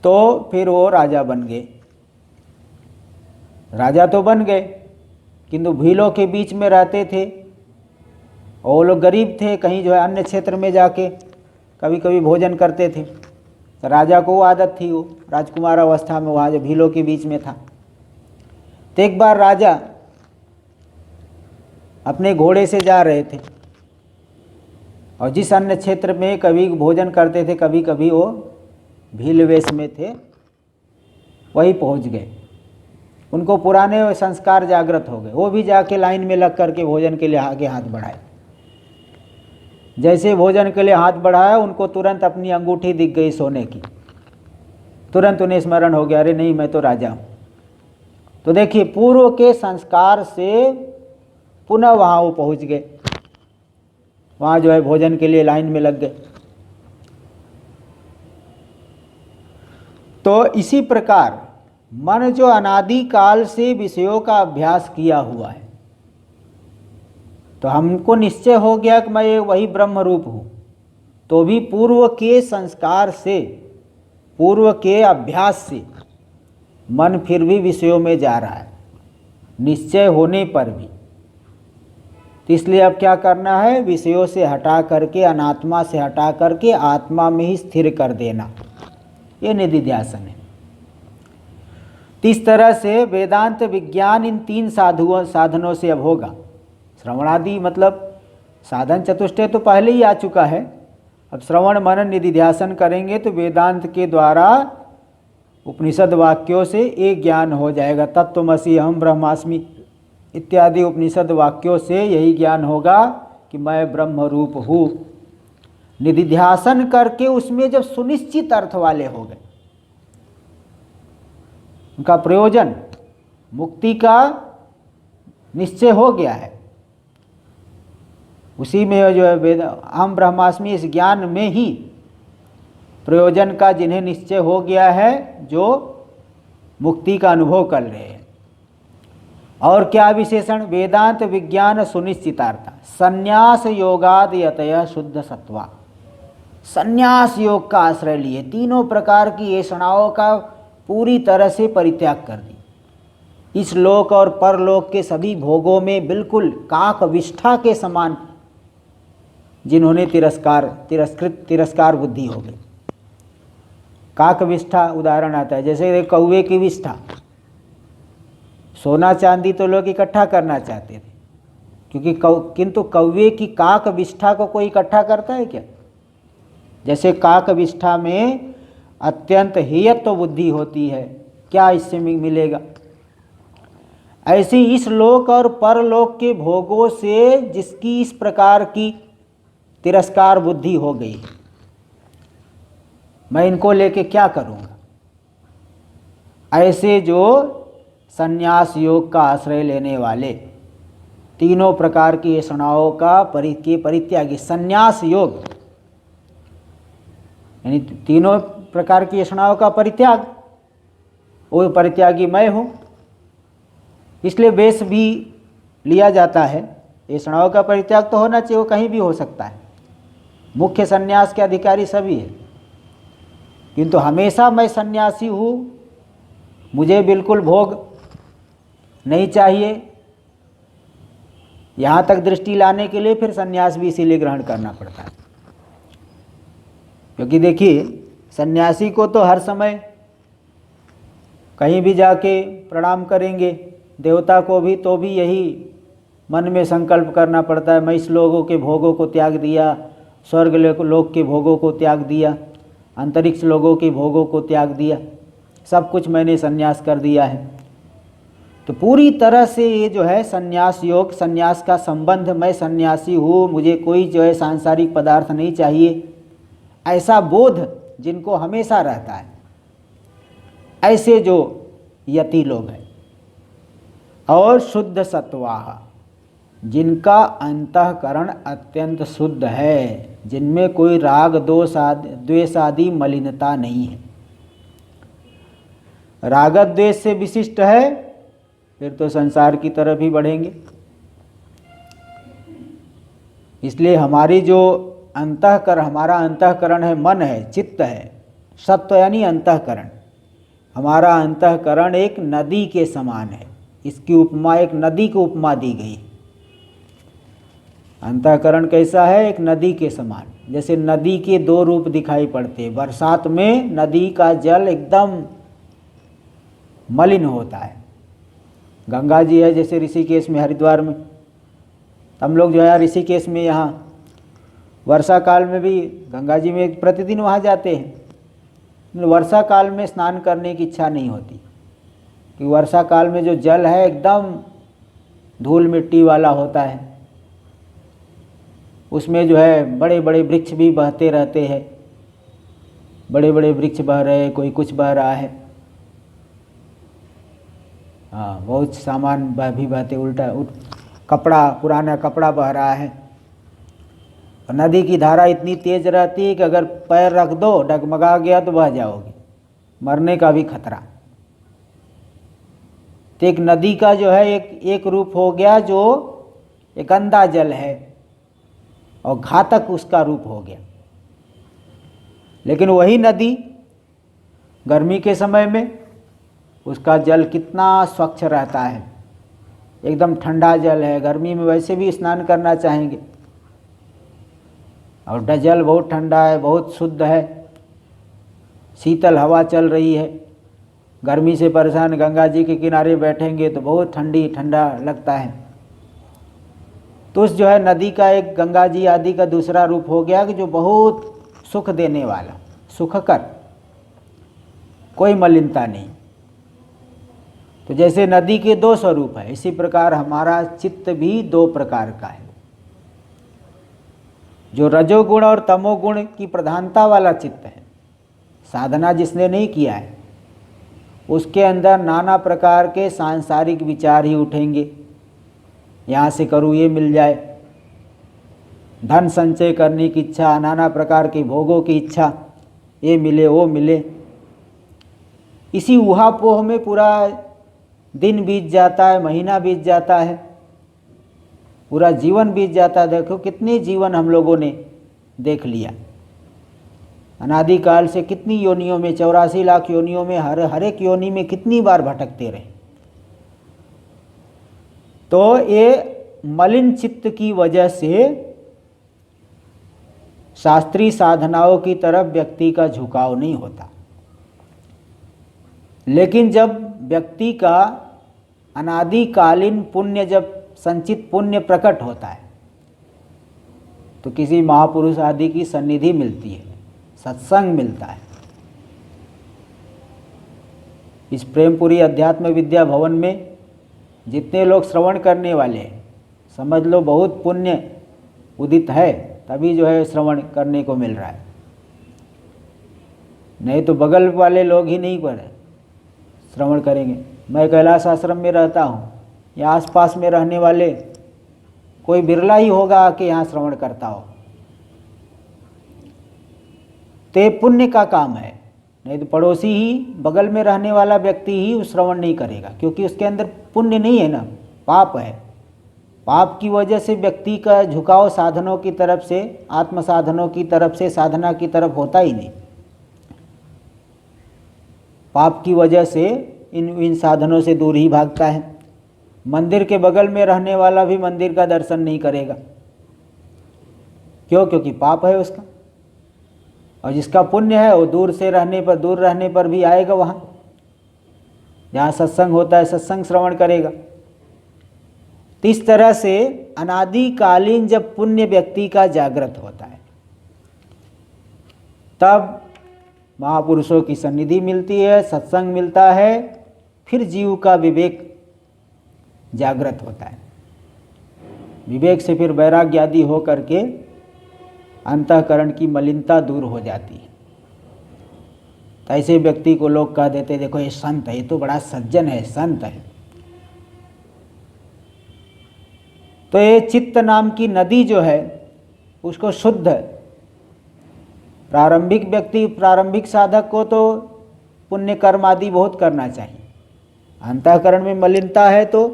तो फिर वो राजा बन गए। राजा तो बन गए, किंतु भीलों के बीच में रहते थे और वो लोग गरीब थे। कहीं जो है अन्य क्षेत्र में जाके कभी कभी भोजन करते थे। तो राजा को वो आदत थी, वो राजकुमार अवस्था में वहाँ जो भीलों के बीच में था। तो एक बार राजा अपने घोड़े से जा रहे थे और जिस अन्य क्षेत्र में कभी भोजन करते थे, कभी कभी वो भील वेश में थे, वहीं पहुंच गए। उनको पुराने संस्कार जागृत हो गए। वो भी जाके लाइन में लग करके भोजन के लिए आगे हाथ बढ़ाए। जैसे भोजन के लिए हाथ बढ़ाया, उनको तुरंत अपनी अंगूठी दिख गई सोने की। तुरंत उन्हें स्मरण हो गया, अरे नहीं, मैं तो राजा हूँ। तो देखिए, पूर्व के संस्कार से पुनः वहाँ वो पहुँच गए। वहाँ जो है भोजन के लिए लाइन में लग गए। तो इसी प्रकार मन जो अनादि काल से विषयों का अभ्यास किया हुआ है, तो हमको निश्चय हो गया कि मैं वही ब्रह्म रूप हूँ, तो भी पूर्व के संस्कार से, पूर्व के अभ्यास से मन फिर भी विषयों में जा रहा है, निश्चय होने पर भी। तो इसलिए अब क्या करना है? विषयों से हटा करके, अनात्मा से हटा करके आत्मा में ही स्थिर कर देना, ये निधिध्यासन है। तो इस तरह से वेदांत विज्ञान इन तीन साधनों से अब होगा। श्रवणादि मतलब साधन चतुष्टय तो पहले ही आ चुका है। अब श्रवण मनन निधिध्यासन करेंगे तो वेदांत के द्वारा उपनिषद वाक्यों से एक ज्ञान हो जाएगा। तत्त्वमसि अहम ब्रह्मास्मि इत्यादि उपनिषद वाक्यों से यही ज्ञान होगा कि मैं ब्रह्म रूप हूँ। निधिध्यासन करके उसमें जब सुनिश्चित अर्थ वाले हो गए, उनका प्रयोजन मुक्ति का निश्चय हो गया है। उसी में जो है वेद अहम ब्रह्मास्मि, इस ज्ञान में ही प्रयोजन का जिन्हें निश्चय हो गया है, जो मुक्ति का अनुभव कर रहे हैं। और क्या विशेषण? वेदांत विज्ञान सुनिश्चितार्था संन्यास योगाद यतय शुद्ध सत्वा। संन्यास योग का आश्रय लिए तीनों प्रकार की ऐषणाओं का पूरी तरह से परित्याग कर दी। इस लोक और परलोक के सभी भोगों में बिल्कुल काक विष्ठा के समान जिन्होंने तिरस्कार बुद्धि हो गई। काक विष्ठा उदाहरण आता है, जैसे कौवे की विष्ठा। सोना चांदी तो लोग इकट्ठा करना चाहते थे, किंतु कौवे की काक विष्ठा को कोई इकट्ठा करता है क्या? जैसे काक विष्ठा में अत्यंत हेयत्व बुद्धि होती है, क्या इससे मिलेगा? ऐसे इस लोक और परलोक के भोगों से जिसकी इस प्रकार की तिरस्कार बुद्धि हो गई, मैं इनको लेके क्या करूँगा? ऐसे जो संन्यास योग का आश्रय लेने वाले, तीनों प्रकार की ऐषणाओं का परित्यागी, संन्यास योग यानी तीनों प्रकार की ऐषणाओं का परित्याग, वो परित्यागी मैं हूँ। इसलिए वेश भी लिया जाता है। ऐषणाओं का परित्याग तो होना चाहिए, वो कहीं भी हो सकता है। मुख्य संन्यास के अधिकारी सभी है, किंतु हमेशा मैं सन्यासी हूँ, मुझे बिल्कुल भोग नहीं चाहिए, यहाँ तक दृष्टि लाने के लिए फिर सन्यास भी इसीलिए ग्रहण करना पड़ता है। क्योंकि देखिए, सन्यासी को तो हर समय कहीं भी जाके प्रणाम करेंगे, देवता को भी तो भी यही मन में संकल्प करना पड़ता है, मैं इस लोगों के भोगों को त्याग दिया, स्वर्ग लोक के भोगों को त्याग दिया, अंतरिक्ष लोगों के भोगों को त्याग दिया, सब कुछ मैंने संन्यास कर दिया है। तो पूरी तरह से ये जो है संन्यास योग, संन्यास का संबंध, मैं सन्यासी हूँ, मुझे कोई जो है सांसारिक पदार्थ नहीं चाहिए, ऐसा बोध जिनको हमेशा रहता है, ऐसे जो यति लोग हैं। और शुद्ध सत्वाह, जिनका अंतःकरण अत्यंत शुद्ध है, जिनमें कोई राग द्वेष आदि मलिनता नहीं है। राग द्वेष से विशिष्ट है, फिर तो संसार की तरफ ही बढ़ेंगे। इसलिए हमारी जो हमारा अंतःकरण है, मन है, चित्त है, सत्व यानी अंतःकरण, हमारा अंतःकरण एक नदी के समान है। इसकी उपमा एक नदी को उपमा दी गई। अंतःकरण कैसा है? एक नदी के समान। जैसे नदी के दो रूप दिखाई पड़ते हैं। बरसात में नदी का जल एकदम मलिन होता है। गंगा जी है जैसे ऋषिकेश में, हरिद्वार में, हम लोग जो है ऋषिकेश में यहाँ वर्षा काल में भी गंगा जी में प्रतिदिन वहाँ जाते हैं। वर्षा काल में स्नान करने की इच्छा नहीं होती, कि वर्षा काल में जो जल है एकदम धूल मिट्टी वाला होता है। उसमें जो है बड़े बड़े वृक्ष भी बहते रहते हैं, बड़े बड़े वृक्ष बह रहे हैं, कोई कुछ बह रहा है, हाँ, बहुत सामान भी बहते, उल्टा कपड़ा, पुराना कपड़ा बह रहा है। और नदी की धारा इतनी तेज रहती है कि अगर पैर रख दो, डगमगा गया तो बह जाओगे, मरने का भी खतरा। तो एक नदी का जो है एक रूप हो गया जो एक गंदा जल है, और घातक उसका रूप हो गया। लेकिन वही नदी गर्मी के समय में उसका जल कितना स्वच्छ रहता है, एकदम ठंडा जल है। गर्मी में वैसे भी स्नान करना चाहेंगे, और जल बहुत ठंडा है, बहुत शुद्ध है, शीतल हवा चल रही है। गर्मी से परेशान गंगा जी के किनारे बैठेंगे तो बहुत ठंडा लगता है। तो उस जो है नदी का एक गंगा जी आदि का दूसरा रूप हो गया कि जो बहुत सुख देने वाला, सुखकर, कोई मलिनता नहीं। तो जैसे नदी के दो स्वरूप है, इसी प्रकार हमारा चित्त भी दो प्रकार का है। जो रजोगुण और तमोगुण की प्रधानता वाला चित्त है, साधना जिसने नहीं किया है, उसके अंदर नाना प्रकार के सांसारिक विचार ही उठेंगे। यहाँ से करूँ ये मिल जाए, धन संचय करने की इच्छा, नाना प्रकार के भोगों की इच्छा, ये मिले वो मिले। इसी उहापोह में पूरा दिन बीत जाता है, महीना बीत जाता है, पूरा जीवन बीत जाता है। देखो कितने जीवन हम लोगों ने देख लिया अनादिकाल से, कितनी योनियों में, 84 लाख योनियों में, हर एक योनि में कितनी बार भटकते रहे। तो ये मलिन चित्त की वजह से शास्त्रीय साधनाओं की तरफ व्यक्ति का झुकाव नहीं होता। लेकिन जब व्यक्ति का अनादिकालीन पुण्य, जब संचित पुण्य प्रकट होता है, तो किसी महापुरुष आदि की सन्निधि मिलती है, सत्संग मिलता है। इस प्रेमपुरी अध्यात्म विद्या भवन में जितने लोग श्रवण करने वाले हैं, समझ लो बहुत पुण्य उदित है, तभी जो है श्रवण करने को मिल रहा है। नहीं तो बगल वाले लोग ही नहीं पर श्रवण करेंगे। मैं कैलाश आश्रम में रहता हूँ, या आसपास में रहने वाले कोई बिरला ही होगा कि यहाँ श्रवण करता हो। तो पुण्य का काम है, नहीं तो पड़ोसी ही, बगल में रहने वाला व्यक्ति ही उस श्रवण नहीं करेगा, क्योंकि उसके अंदर पुण्य नहीं है ना, पाप है। पाप की वजह से व्यक्ति का झुकाव साधनों की तरफ से, आत्म साधनों की तरफ से, साधना की तरफ होता ही नहीं। पाप की वजह से इन साधनों से दूर ही भागता है। मंदिर के बगल में रहने वाला भी मंदिर का दर्शन नहीं करेगा। क्यों? क्योंकि पाप है उसका। और जिसका पुण्य है वो दूर रहने पर भी आएगा, वहाँ जहाँ सत्संग होता है सत्संग श्रवण करेगा। तो इस तरह से अनादिकालीन जब पुण्य व्यक्ति का जागृत होता है, तब महापुरुषों की सन्निधि मिलती है, सत्संग मिलता है, फिर जीव का विवेक जागृत होता है। विवेक से फिर वैराग्य आदि हो करके अंतःकरण की मलिनता दूर हो जाती है। तो ऐसे व्यक्ति को लोग कह देते, देखो ये संत है, ये तो बड़ा सज्जन है, संत है। तो ये चित्त नाम की नदी जो है उसको शुद्ध, प्रारंभिक व्यक्ति, प्रारंभिक साधक को तो पुण्य कर्म आदि बहुत करना चाहिए। अंतःकरण में मलिनता है तो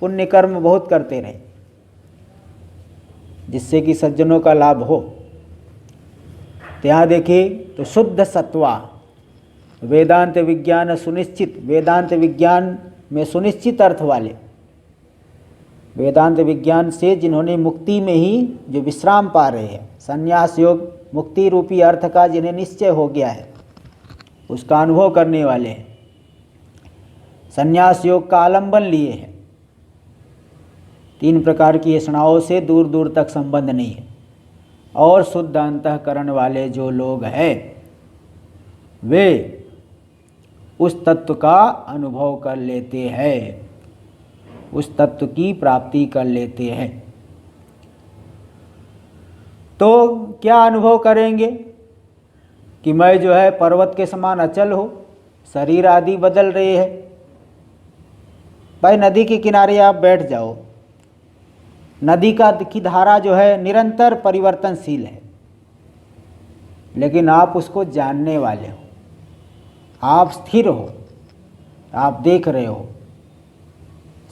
पुण्य कर्म बहुत करते रहे, जिससे कि सज्जनों का लाभ हो। तो यहाँ देखिए, तो शुद्ध सत्वा, वेदांत विज्ञान सुनिश्चित, वेदांत विज्ञान में सुनिश्चित अर्थ वाले, वेदांत विज्ञान से जिन्होंने मुक्ति में ही जो विश्राम पा रहे हैं, संन्यास योग मुक्ति रूपी अर्थ का जिन्हें निश्चय हो गया है, उसका अनुभव करने वाले हैं, संन्यास योग का आलंबन लिए हैं। 3 प्रकार की ऐषणाओं से दूर दूर तक संबंध नहीं है। और शुद्ध अंतःकरण वाले जो लोग हैं, वे उस तत्व का अनुभव कर लेते हैं, उस तत्व की प्राप्ति कर लेते हैं। तो क्या अनुभव करेंगे कि मैं जो है पर्वत के समान अचल हो, शरीर आदि बदल रहे हैं। भाई नदी के किनारे आप बैठ जाओ, नदी की धारा जो है निरंतर परिवर्तनशील है, लेकिन आप उसको जानने वाले हो, आप स्थिर हो, आप देख रहे हो।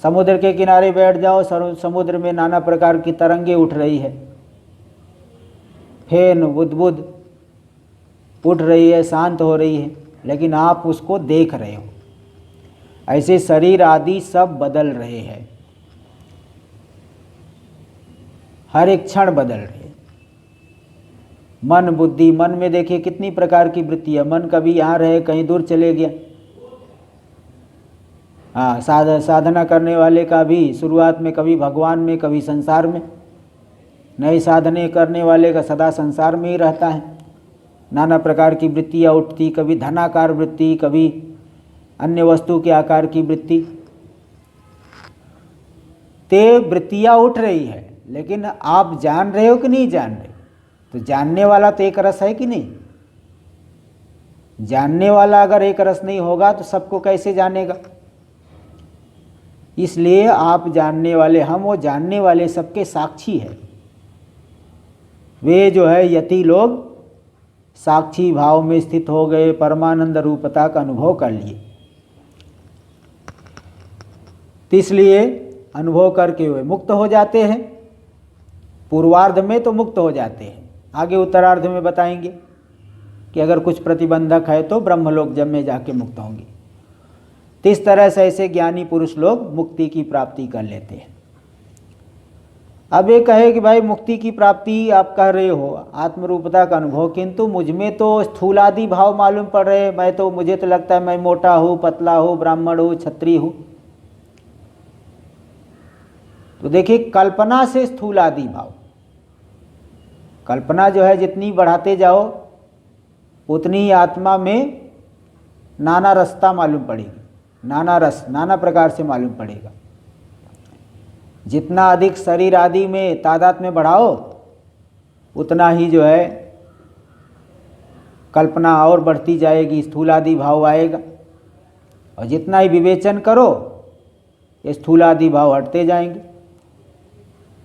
समुद्र के किनारे बैठ जाओ, समुद्र में नाना प्रकार की तरंगे उठ रही है, फेन बुदबुद उठ रही है, शांत हो रही है, लेकिन आप उसको देख रहे हो। ऐसे शरीर आदि सब बदल रहे हैं, हर एक क्षण बदल रहे हैं। मन बुद्धि, मन में देखिए कितनी प्रकार की वृत्ति है। मन कभी यहाँ रहे, कहीं दूर चले गया। हाँ, साधना करने वाले का भी शुरुआत में कभी भगवान में, कभी संसार में। नए साधने करने वाले का सदा संसार में ही रहता है। नाना प्रकार की वृत्तियाँ उठती, कभी धनाकार वृत्ति, कभी अन्य वस्तु के आकार की वृत्ति। ते वृत्तियाँ उठ रही है, लेकिन आप जान रहे हो कि नहीं जान रहे? तो जानने वाला तो एक रस है कि नहीं? जानने वाला अगर एक रस नहीं होगा तो सबको कैसे जानेगा। इसलिए आप जानने वाले, हम वो जानने वाले सबके साक्षी है। वे जो है यति लोग साक्षी भाव में स्थित हो गए, परमानंद रूपता का अनुभव कर लिए। तो इसलिए अनुभव करके वे मुक्त हो जाते हैं। पूर्वार्ध में तो मुक्त हो जाते हैं, आगे उत्तरार्ध में बताएंगे कि अगर कुछ प्रतिबंधक है तो ब्रह्मलोक जब में जाके मुक्त होंगे। तो इस तरह से ऐसे ज्ञानी पुरुष लोग मुक्ति की प्राप्ति कर लेते हैं। अब ये कहे कि भाई मुक्ति की प्राप्ति आप कह रहे हो, आत्मरूपता का अनुभव, किंतु मुझमें तो स्थूलादि भाव मालूम पड़ रहे हैं। मुझे तो लगता है मैं मोटा हूँ, पतला हूँ, ब्राह्मण हूँ, क्षत्रिय हूँ। तो देखिए, कल्पना से स्थूलादि भाव, कल्पना जो है जितनी बढ़ाते जाओ उतनी ही आत्मा में नाना रसता मालूम पड़ेगी, नाना रस, नाना प्रकार से मालूम पड़ेगा। जितना अधिक शरीर आदि में तादाद में बढ़ाओ उतना ही जो है कल्पना और बढ़ती जाएगी, स्थूलादि भाव आएगा। और जितना ही विवेचन करो ये स्थूलादि भाव हटते जाएंगे।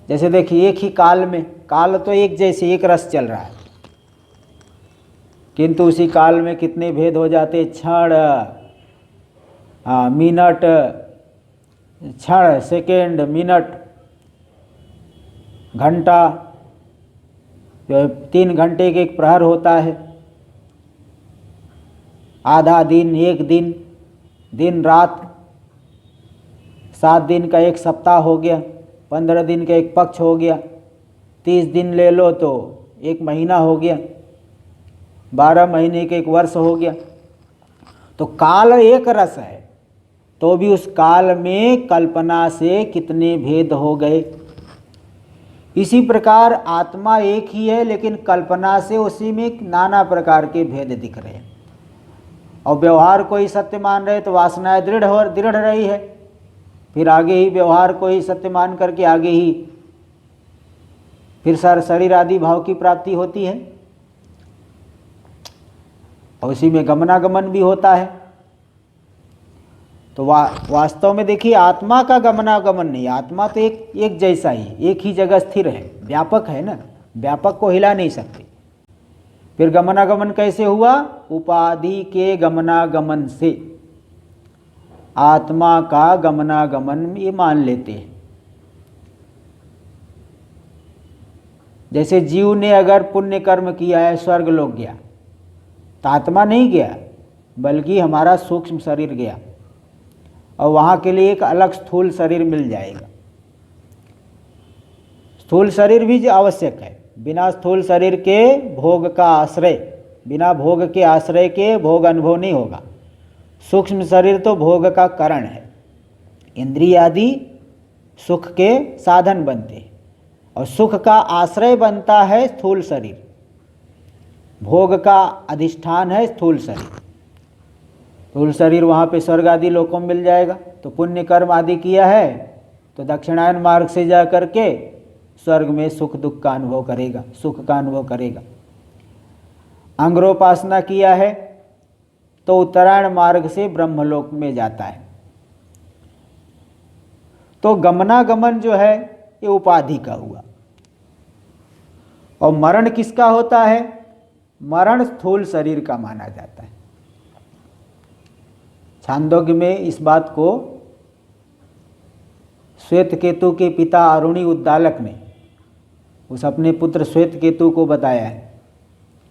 जैसे देखिए, एक ही काल में, काल तो एक जैसे एक रस चल रहा है, किंतु उसी काल में कितने भेद हो जाते, क्षण, मिनट, क्षण, सेकेंड, मिनट, घंटा, 3 घंटे के एक प्रहर होता है, आधा दिन, एक दिन, दिन रात, 7 दिन का एक सप्ताह हो गया, 15 दिन का एक पक्ष हो गया, 30 दिन ले लो तो एक महीना हो गया, 12 महीने के एक वर्ष हो गया। तो काल एक रस है, तो भी उस काल में कल्पना से कितने भेद हो गए। इसी प्रकार आत्मा एक ही है, लेकिन कल्पना से उसी में नाना प्रकार के भेद दिख रहे हैं। और व्यवहार को ही सत्य मान रहे तो वासनाएं दृढ़ रही है, फिर आगे ही व्यवहार को ही सत्य मान करके आगे ही फिर शरीर आदि भाव की प्राप्ति होती है। और उसी में गमनागमन भी होता है। तो वास्तव में देखिए, आत्मा का गमनागमन नहीं, आत्मा तो एक जैसा ही, एक ही जगह स्थिर है, व्यापक है ना, व्यापक को हिला नहीं सकते। फिर गमनागमन कैसे हुआ? उपाधि के गमनागमन से आत्मा का गमनागमन ये मान लेते हैं। जैसे जीव ने अगर पुण्य कर्म किया है, स्वर्ग लोक गया, तो आत्मा नहीं गया, बल्कि हमारा सूक्ष्म शरीर गया, और वहाँ के लिए एक अलग स्थूल शरीर मिल जाएगा। स्थूल शरीर भी जो आवश्यक है, बिना स्थूल शरीर के भोग का आश्रय, बिना भोग के आश्रय के भोग अनुभव नहीं होगा। सूक्ष्म शरीर तो भोग का कारण है, इंद्रिय आदि सुख के साधन बनते हैं, और सुख का आश्रय बनता है स्थूल शरीर, भोग का अधिष्ठान है स्थूल शरीर। स्थूल शरीर वहाँ पे स्वर्ग आदि लोकों में मिल जाएगा। तो पुण्य कर्म आदि किया है तो दक्षिणायन मार्ग से जा करके स्वर्ग में सुख दुख का अनुभव करेगा, सुख का अनुभव करेगा। अंग्रोपासना किया है तो उत्तरायण मार्ग से ब्रह्मलोक में जाता है। तो गमनागमन जो है ये उपाधि का हुआ। और मरण किसका होता है? मरण स्थूल शरीर का माना जाता है। छांदोग्य में इस बात को श्वेत केतु के पिता अरुणी उद्दालक ने उस अपने पुत्र श्वेत केतु को बताया है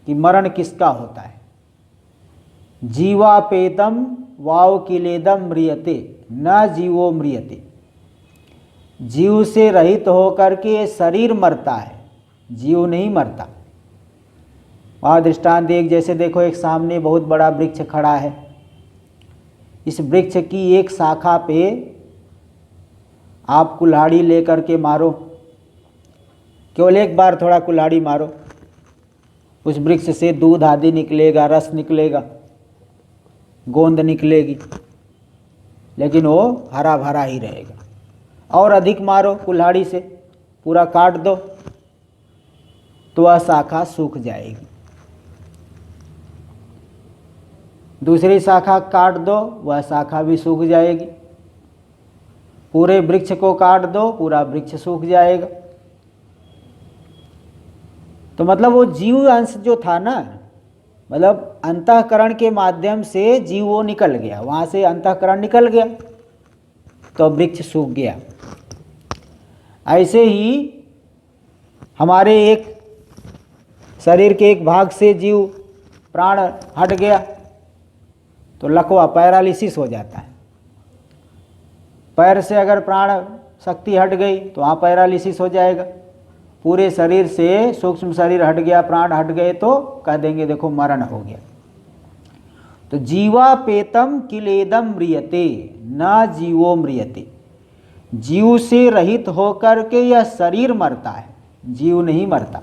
कि मरण किसका होता है। जीवापेतम वाव किलेदम म्रियते न जीवो म्रियते। जीव से रहित होकर के शरीर मरता है, जीव नहीं मरता। वहाँ दृष्टांत एक, जैसे देखो एक सामने बहुत बड़ा वृक्ष खड़ा है, इस वृक्ष की एक शाखा पे आप कुल्हाड़ी लेकर के मारो, केवल एक बार थोड़ा कुल्हाड़ी मारो, उस वृक्ष से दूध आदि निकलेगा, रस निकलेगा, गोंद निकलेगी, लेकिन वो हरा भरा ही रहेगा। और अधिक मारो कुल्हाड़ी से, पूरा काट दो तो वह शाखा सूख जाएगी। दूसरी शाखा काट दो, वह शाखा भी सूख जाएगी। पूरे वृक्ष को काट दो, पूरा वृक्ष सूख जाएगा। तो मतलब वो जीव अंश जो था ना, मतलब अंतःकरण के माध्यम से जीव वो निकल गया, वहाँ से अंतःकरण निकल गया तो वृक्ष सूख गया। ऐसे ही हमारे एक शरीर के एक भाग से जीव प्राण हट गया तो लकवा पैरालिसिस हो जाता है। पैर से अगर प्राण शक्ति हट गई तो वहाँ पैरालिसिस हो जाएगा। पूरे शरीर से सूक्ष्म शरीर हट गया, प्राण हट गए तो कह देंगे देखो मरण हो गया। तो जीवापेतम किलेदम म्रियते न जीवो म्रियते। जीव से रहित होकर के यह शरीर मरता है, जीव नहीं मरता।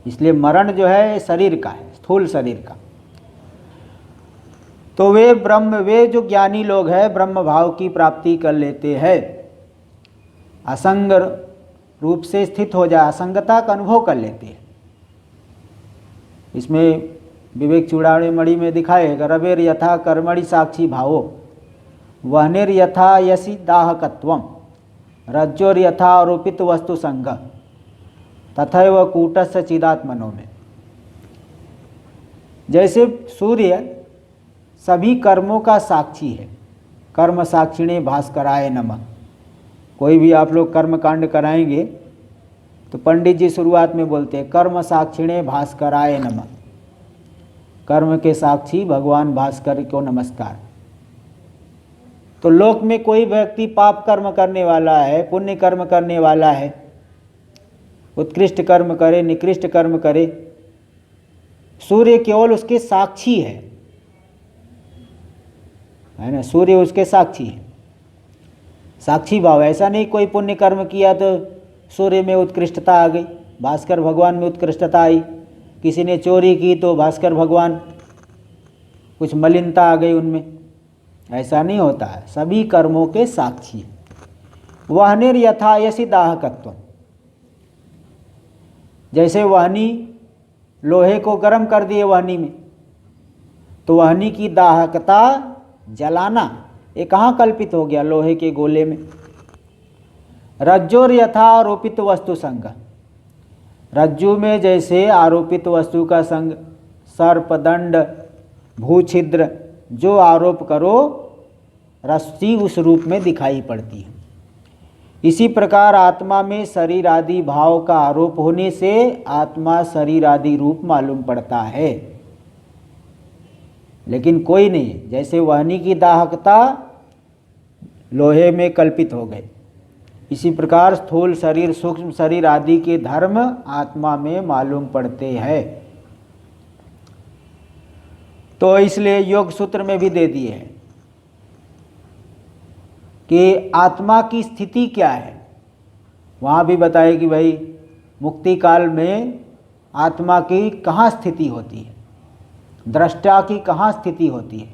इसलिए मरण जो है शरीर का है, स्थूल शरीर का। तो वे जो ज्ञानी लोग हैं ब्रह्म भाव की प्राप्ति कर लेते हैं, असंग रूप से स्थित हो जाए, असंगता का अनुभव कर लेते हैं। इसमें विवेक चूड़ामणि में दिखाएगा, रवेर यथा कर्मणि साक्षी भावो वहनेर यथा यसी दाहकत्वम रज्जोर यथा आरोपित वस्तु संग तथैव कूटस्य चिदात्मनो में। जैसे सूर्य सभी कर्मों का साक्षी है, कर्म साक्षिणे भास्कराय नमः। कोई भी आप लोग कर्म कांड कराएंगे तो पंडित जी शुरुआत में बोलते हैं कर्म साक्षिणे भास्कराय नमः, कर्म के साक्षी भगवान भास्कर को नमस्कार। तो लोक में कोई व्यक्ति पाप कर्म करने वाला है, पुण्य कर्म करने वाला है, उत्कृष्ट कर्म करे, निकृष्ट कर्म करे, सूर्य केवल उसके साक्षी है ना, सूर्य उसके साक्षी है, साक्षी भाव। ऐसा नहीं कोई पुण्य कर्म किया तो सूर्य में उत्कृष्टता आ गई, भास्कर भगवान में उत्कृष्टता आई। किसी ने चोरी की तो भास्कर भगवान कुछ मलिनता आ गई उनमें, ऐसा नहीं होता है। सभी कर्मों के साक्षी है। वहनेर यथा यसी दाहकत्व, जैसे वहनी लोहे को गर्म कर दिए वहनी में, तो वहनी की दाहकता जलाना ये कहाँ कल्पित हो गया, लोहे के गोले में। रज्जोर यथा आरोपित वस्तु संग, रज्जु में जैसे आरोपित वस्तु का संग, सर्प दंड भूछिद्र जो आरोप करो रस्सी उस रूप में दिखाई पड़ती है। इसी प्रकार आत्मा में शरीर आदि भाव का आरोप होने से आत्मा शरीर आदि रूप मालूम पड़ता है, लेकिन कोई नहीं। जैसे वहनी की दाहकता लोहे में कल्पित हो गए, इसी प्रकार स्थूल शरीर सूक्ष्म शरीर आदि के धर्म आत्मा में मालूम पड़ते हैं। तो इसलिए योग सूत्र में भी दे दिए हैं कि आत्मा की स्थिति क्या है। वहाँ भी बताए कि भाई मुक्ति काल में आत्मा की कहाँ स्थिति होती है, दृष्टा की कहाँ स्थिति होती है।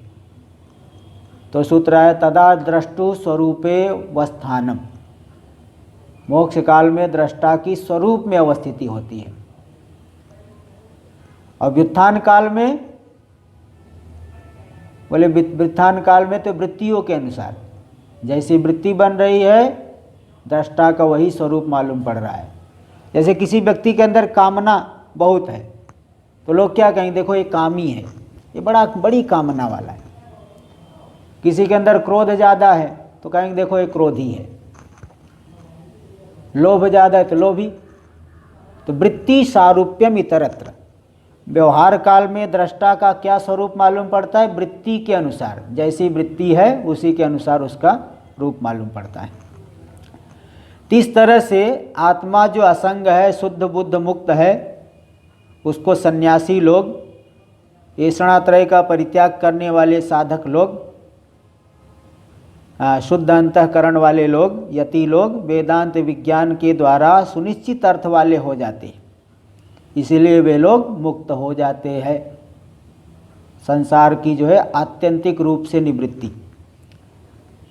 तो सूत्र है तदा द्रष्टु स्वरूपे वस्थानम, मोक्ष काल में दृष्टा की स्वरूप में अवस्थिति होती है। और व्युत्थान काल में बोले व्युत्थान काल में तो वृत्तियों के अनुसार जैसी वृत्ति बन रही है दृष्टा का वही स्वरूप मालूम पड़ रहा है। जैसे किसी व्यक्ति के अंदर कामना बहुत है तो लोग क्या कहेंगे, देखो ये कामी है, ये बड़ी कामना वाला है। किसी के अंदर क्रोध ज़्यादा है तो कहेंगे देखो ये क्रोधी है। लोभ ज़्यादा है तो लोभी। तो वृत्ति सारूप्यम इतरत्र, व्यवहार काल में दृष्टा का क्या स्वरूप मालूम पड़ता है, वृत्ति के अनुसार, जैसी वृत्ति है उसी के अनुसार उसका रूप मालूम पड़ता है। इस तरह से आत्मा जो असंग है, शुद्ध बुद्ध मुक्त है, उसको सन्यासी लोग, ऐषणात्रय का परित्याग करने वाले साधक लोग, शुद्ध अंतःकरण वाले लोग, यति लोग वेदांत विज्ञान के द्वारा सुनिश्चित अर्थ वाले हो जाते हैं। इसीलिए वे लोग मुक्त हो जाते हैं। संसार की जो है आत्यंतिक रूप से निवृत्ति,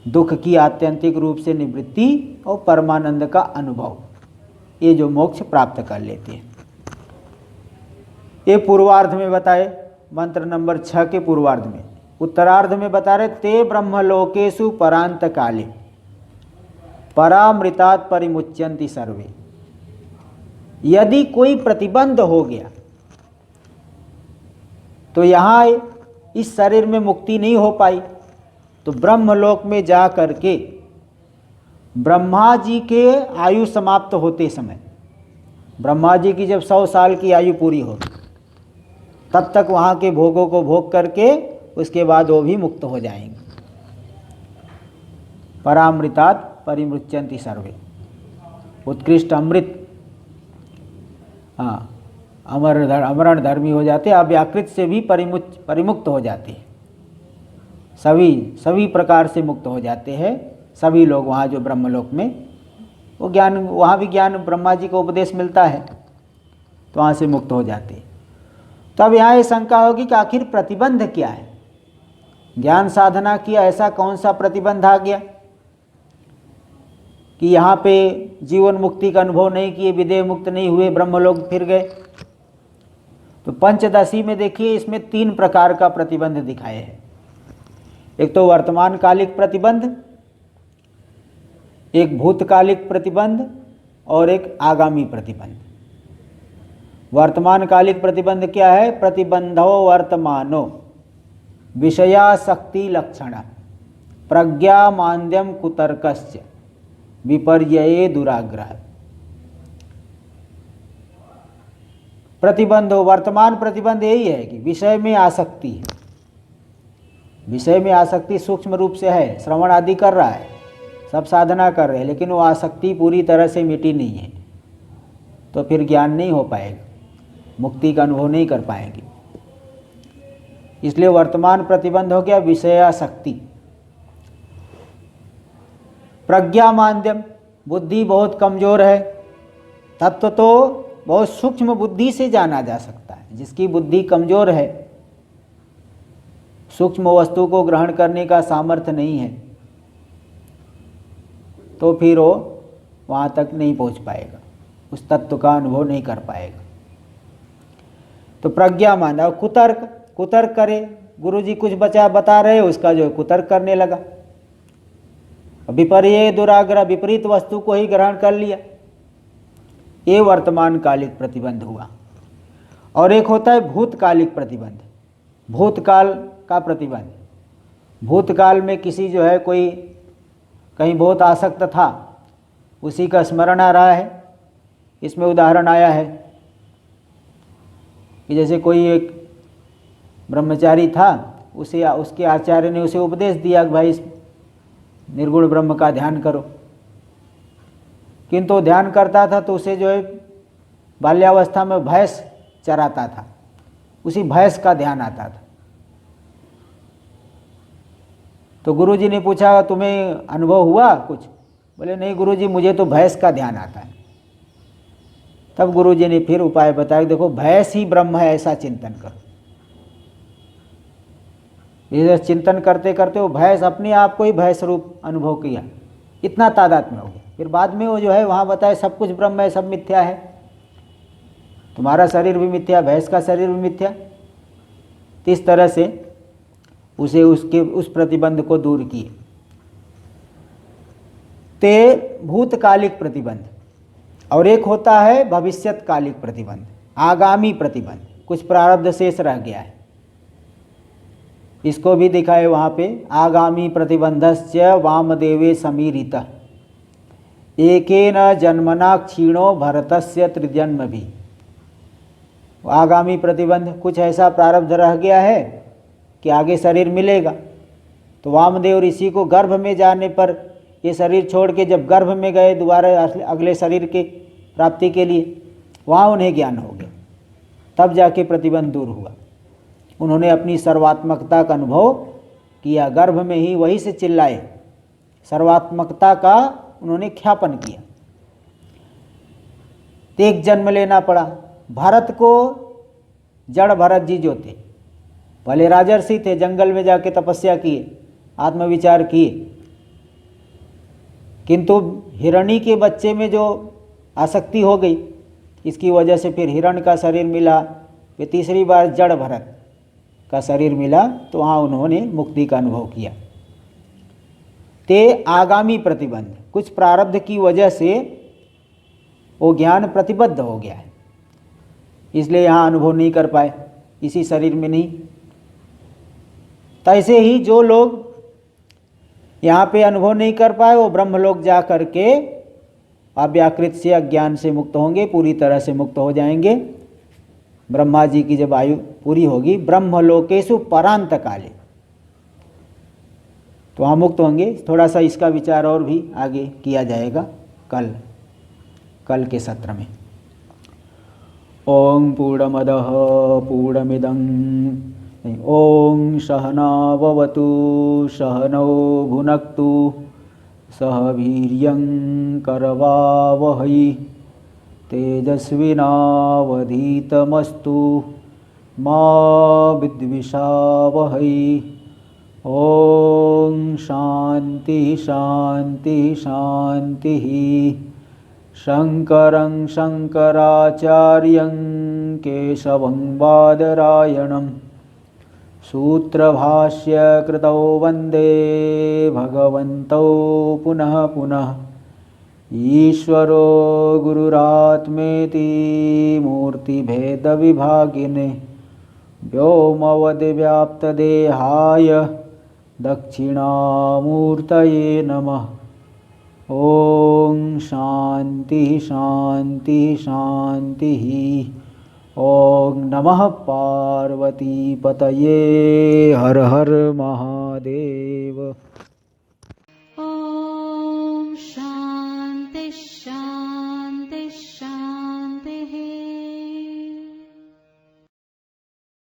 दुख की आत्यंतिक रूप से निवृत्ति और परमानंद का अनुभव, ये जो मोक्ष प्राप्त कर लेते हैं। ये पूर्वार्ध में बताए मंत्र नंबर 6 के पूर्वार्ध में। उत्तरार्ध में बता रहे ते ब्रह्मलोकेषु परांत काले परामृतात् परिमुच्यन्ति सर्वे। यदि कोई प्रतिबंध हो गया तो यहाँ इस शरीर में मुक्ति नहीं हो पाई, तो ब्रह्मलोक में जा करके ब्रह्मा जी के आयु समाप्त होते समय, ब्रह्मा जी की जब 100 साल की आयु पूरी होगी तब तक वहाँ के भोगों को भोग करके उसके बाद वो भी मुक्त हो जाएंगे। परामृतात् परिमुच्यन्ति सर्वे, उत्कृष्ट अमृत, हाँ, अमरण धर्मी हो जाते, अव्याकृत से भी परिमुक्त हो जाते हैं। सभी प्रकार से मुक्त हो जाते हैं सभी लोग वहाँ जो ब्रह्मलोक में, वो ज्ञान, वहाँ भी ज्ञान ब्रह्मा जी को उपदेश मिलता है तो वहाँ से मुक्त हो जाते हैं। तो अब यहाँ ये शंका होगी कि आखिर प्रतिबंध क्या है, ज्ञान साधना किया, ऐसा कौन सा प्रतिबंध आ गया कि यहाँ पे जीवन मुक्ति का अनुभव नहीं किए, विदेह मुक्त नहीं हुए, ब्रह्मलोक फिर गए। तो पंचदशी में देखिए इसमें 3 प्रकार का प्रतिबंध दिखाए हैं। एक तो वर्तमान कालिक प्रतिबंध, एक भूतकालिक प्रतिबंध और एक आगामी प्रतिबंध। वर्तमान कालिक प्रतिबंध क्या है? प्रतिबंधो वर्तमानो विषयासक्ति लक्षण प्रज्ञा मान्द्यम कुतर्कस्य विपर्यये दुराग्रह। प्रतिबंध हो, वर्तमान प्रतिबंध यही है कि विषय में आसक्ति है, विषय में आसक्ति सूक्ष्म रूप से है, श्रवण आदि कर रहा है, सब साधना कर रहे हैं, लेकिन वो आसक्ति पूरी तरह से मिटी नहीं है, तो फिर ज्ञान नहीं हो पाएगा, मुक्ति का अनुभव नहीं कर पाएंगे। इसलिए वर्तमान प्रतिबंध हो गया विषयासक्ति। प्रज्ञा माध्यम, बुद्धि बहुत कमजोर है, तत्व तो बहुत सूक्ष्म बुद्धि से जाना जा सकता है। जिसकी बुद्धि कमजोर है, सूक्ष्म वस्तु को ग्रहण करने का सामर्थ्य नहीं है, तो फिर वो वहाँ तक नहीं पहुँच पाएगा, उस तत्व का अनुभव नहीं कर पाएगा। तो प्रज्ञा माना, कुतर्क करे, गुरुजी कुछ बता रहे, उसका जो कुतर्क करने लगा, विपर्य दुराग्रह, विपरीत वस्तु को ही ग्रहण कर लिया, ये वर्तमान कालिक प्रतिबंध हुआ। और एक होता है भूतकालिक प्रतिबंध, भूतकाल का प्रतिबंध। भूतकाल में किसी जो है कोई कहीं बहुत आसक्त था, उसी का स्मरण आ रहा है। इसमें उदाहरण आया है कि जैसे कोई एक ब्रह्मचारी था, उसके आचार्य ने उसे उपदेश दिया कि भाई इस निर्गुण ब्रह्म का ध्यान करो, किंतु ध्यान करता था तो उसे जो है बाल्यावस्था में भैंस चराता था, उसी भैंस का ध्यान आता था। तो गुरुजी ने पूछा तुम्हें अनुभव हुआ कुछ? बोले नहीं गुरुजी, मुझे तो भैंस का ध्यान आता है। तब गुरुजी ने फिर उपाय बताया, देखो भैंस ही ब्रह्म है, ऐसा चिंतन करो। ये चिंतन करते करते वो भैंस अपने आप को ही भैंस रूप अनुभव किया, इतना तादाद में हो गया। फिर बाद में वो जो है वहाँ बताए सब कुछ ब्रह्म है, सब मिथ्या है, तुम्हारा शरीर भी मिथ्या, भैंस का शरीर भी मिथ्या। तो इस तरह से उसे उस प्रतिबंध को दूर किए। ते भूतकालिक प्रतिबंध। और एक होता है भविष्यत्कालिक प्रतिबंध, आगामी प्रतिबंध, कुछ प्रारब्ध शेष रह गया है, इसको भी दिखाए वहाँ पे। आगामी प्रतिबंधस्य वामदेवे समीरितः एकेन जन्मना क्षीणो भरतस्य त्रिजन्म भी। आगामी प्रतिबंध, कुछ ऐसा प्रारब्ध रह गया है कि आगे शरीर मिलेगा, तो वामदेव ऋषि को गर्भ में जाने पर ये शरीर छोड़ के जब गर्भ में गए दोबारा अगले शरीर के प्राप्ति के लिए, वहाँ उन्हें ज्ञान हो गया, तब जाके प्रतिबंध दूर हुआ। उन्होंने अपनी सर्वात्मकता का अनुभव किया, गर्भ में ही वही से चिल्लाए, सर्वात्मकता का उन्होंने ख्यापन किया। एक जन्म लेना पड़ा। भरत को जड़ भरत जी जो थे, पहले राजर्षि थे, जंगल में जाके तपस्या किए, आत्मविचार किए, किंतु हिरणी के बच्चे में जो आसक्ति हो गई, इसकी वजह से फिर हिरण का शरीर मिला, वे तीसरी बार जड़ भरत का शरीर मिला तो वहाँ उन्होंने मुक्ति का अनुभव किया। ते आगामी प्रतिबंध, कुछ प्रारब्ध की वजह से वो ज्ञान प्रतिबद्ध हो गया है, इसलिए यहाँ अनुभव नहीं कर पाए, इसी शरीर में नहीं। तैसे ही जो लोग यहाँ पे अनुभव नहीं कर पाए वो ब्रह्मलोक जा करके अव्याकृत से अज्ञान से मुक्त होंगे, पूरी तरह से मुक्त हो जाएंगे। ब्रह्मा जी की जब आयु पूरी होगी, ब्रह्मलोकेषु परांत काले, तो वहाँ मुक्त होंगे। थोड़ा सा इसका विचार और भी आगे किया जाएगा कल के सत्र में। ओम पूर्णमदः पूर्णमिदं ओम सहनाववतु सहनौ भुनक्तु सह वीर्यं करवावहै तेजस्विनावधीतमस्तु मा विद्विषावहै। ओम शांति शांति शांति। शंकरं शंकराचार्यं केशवं बादरायणं सूत्रभाष्य कृतौ वंदे भगवन्तौ पुनः पुनः। ईश्वरो गुरुरात्मेति मूर्तिभेदविभागिने व्योमवद्व्याप्तदेहाय दक्षिणामूर्तये नमः। ओम शांति शांति शांति। ओम नमः पार्वती पतये। हर हर महादेव।